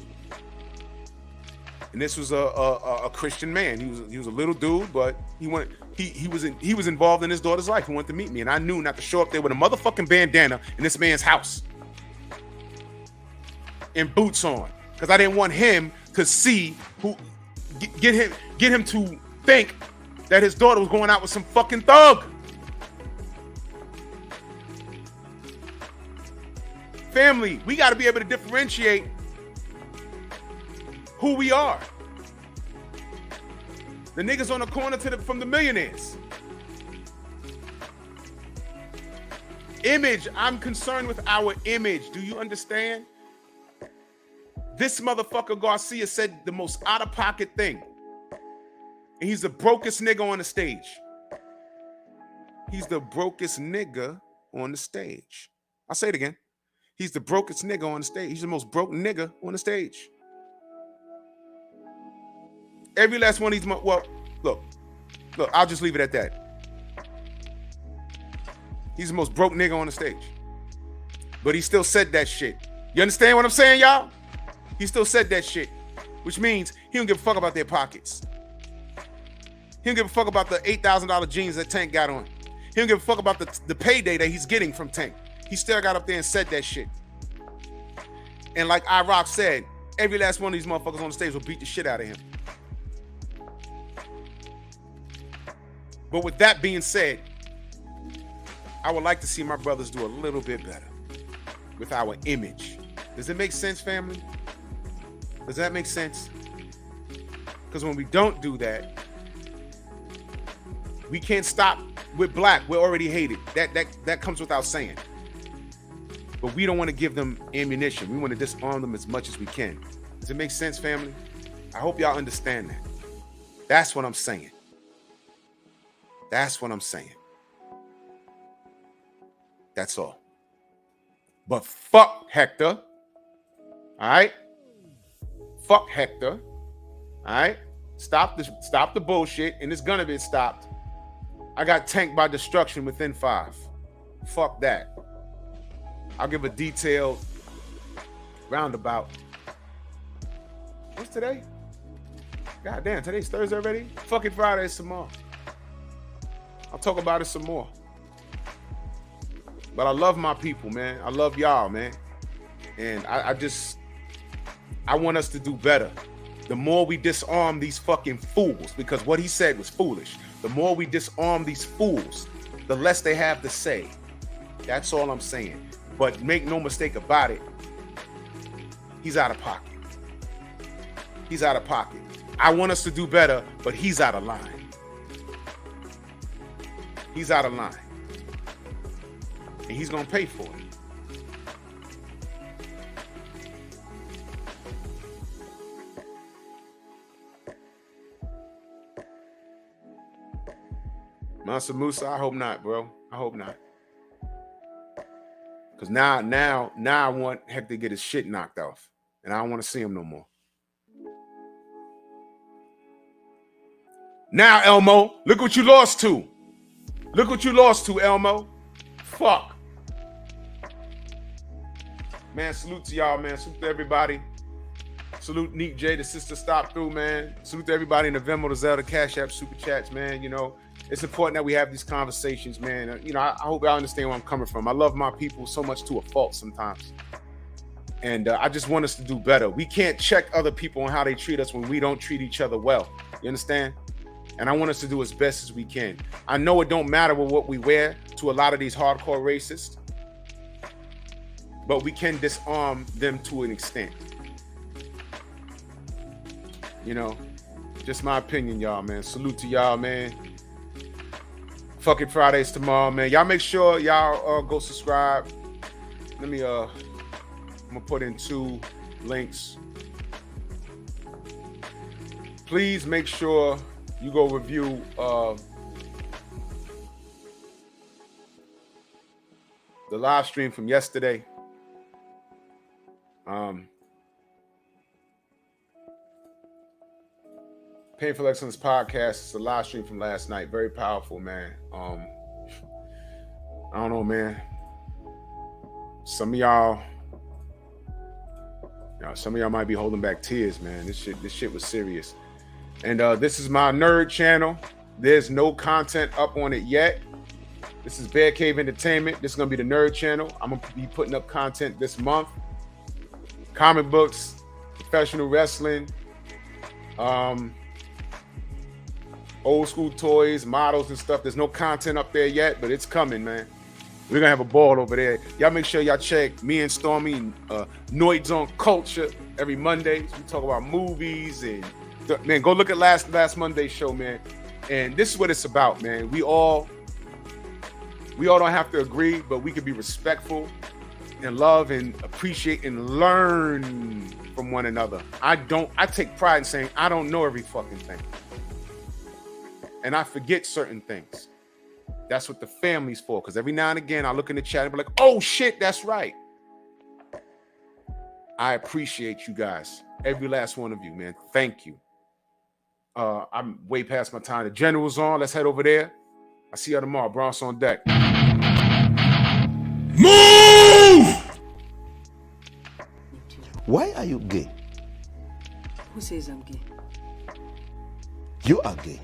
And this was a Christian man. He was a little dude, but he was involved in his daughter's life. He wanted to meet me. And I knew not to show up there with a motherfucking bandana in this man's house. And boots on. Because I didn't want him to see get him to think that his daughter was going out with some fucking thug. Family, we got to be able to differentiate who we are. The niggas on the corner from the millionaires. Image, I'm concerned with our image. Do you understand? This motherfucker Garcia said the most out-of-pocket thing. And he's the brokest nigga on the stage. He's the brokest nigga on the stage. I'll say it again. He's the brokest nigga on the stage. He's the most broke nigga on the stage. Every last one of these, look, I'll just leave it at that. He's the most broke nigga on the stage. But he still said that shit. You understand what I'm saying, y'all? He still said that shit, which means he don't give a fuck about their pockets. He don't give a fuck about the $8,000 jeans that Tank got on. He don't give a fuck about the payday that he's getting from Tank. He still got up there and said that shit. And like iRock said, every last one of these motherfuckers on the stage will beat the shit out of him. But with that being said, I would like to see my brothers do a little bit better with our image. Does it make sense, family? Does that make sense? Because when we don't do that, we can't stop with black. We're already hated. That comes without saying. But we don't want to give them ammunition. We want to disarm them as much as we can. Does it make sense, family? I hope y'all understand that. That's what I'm saying. That's what I'm saying. That's all. But fuck Hector. All right? Fuck Hector. All right? Stop the bullshit, and it's gonna be stopped. I got tanked by destruction within 5. Fuck that. I'll give a detailed roundabout. What's today? God damn, today's Thursday already? Fucking Friday some more. I'll talk about it some more. But I love my people, man. I love y'all, man. And I want us to do better. The more we disarm these fucking fools, because what he said was foolish. The more we disarm these fools, the less they have to say. That's all I'm saying. But make no mistake about it, he's out of pocket. He's out of pocket. I want us to do better, but he's out of line. He's out of line. And he's going to pay for it. Mansa Musa, I hope not, bro. I hope not. Because now I want Hector to get his shit knocked off. And I don't want to see him no more. Now, Elmo, look what you lost to. Look what you lost to, Elmo. Fuck. Man, salute to y'all, man. Salute to everybody. Salute Neek J, the sister stop through, man. Salute to everybody in the Venmo, the Zelda, Cash App, Super Chats, man. You know, it's important that we have these conversations, man. You know, I hope y'all understand where I'm coming from. I love my people so much to a fault sometimes. And I just want us to do better. We can't check other people on how they treat us when we don't treat each other well. You understand? And I want us to do as best as we can. I know it don't matter what we wear to a lot of these hardcore racists, but we can disarm them to an extent. You know, just my opinion, y'all, man. Salute to y'all, man. Fucking Fridays tomorrow, man. Y'all make sure y'all go subscribe. Let me I'm gonna put in 2 links. Please make sure you go review the live stream from yesterday. Painful Excellence Podcast. It's a live stream from last night. Very powerful, man. I don't know, man. Some of y'all might be holding back tears, man. This shit was serious. And this is my nerd channel. There's no content up on it yet. This is Bear Cave Entertainment. This is gonna be the nerd channel. I'm gonna be putting up content this month. Comic books, professional wrestling, old school toys, models and stuff. There's no content up there yet, but it's coming, man. We're gonna have a ball over there. Y'all make sure y'all check me and Stormy Noids on Culture every Monday. We talk about movies and man, go look at last Monday's show, man. And this is what it's about, man. We all don't have to agree, but we can be respectful and love and appreciate and learn from one another. I take pride in saying I don't know every fucking thing. And I forget certain things. That's what the family's for. Because every now and again, I look in the chat and be like, oh shit, that's right. I appreciate you guys. Every last one of you, man. Thank you. I'm way past my time. The General's on. Let's head over there. I'll see you tomorrow. Bronx on deck. Move! Why are you gay? Who says I'm gay? You are gay.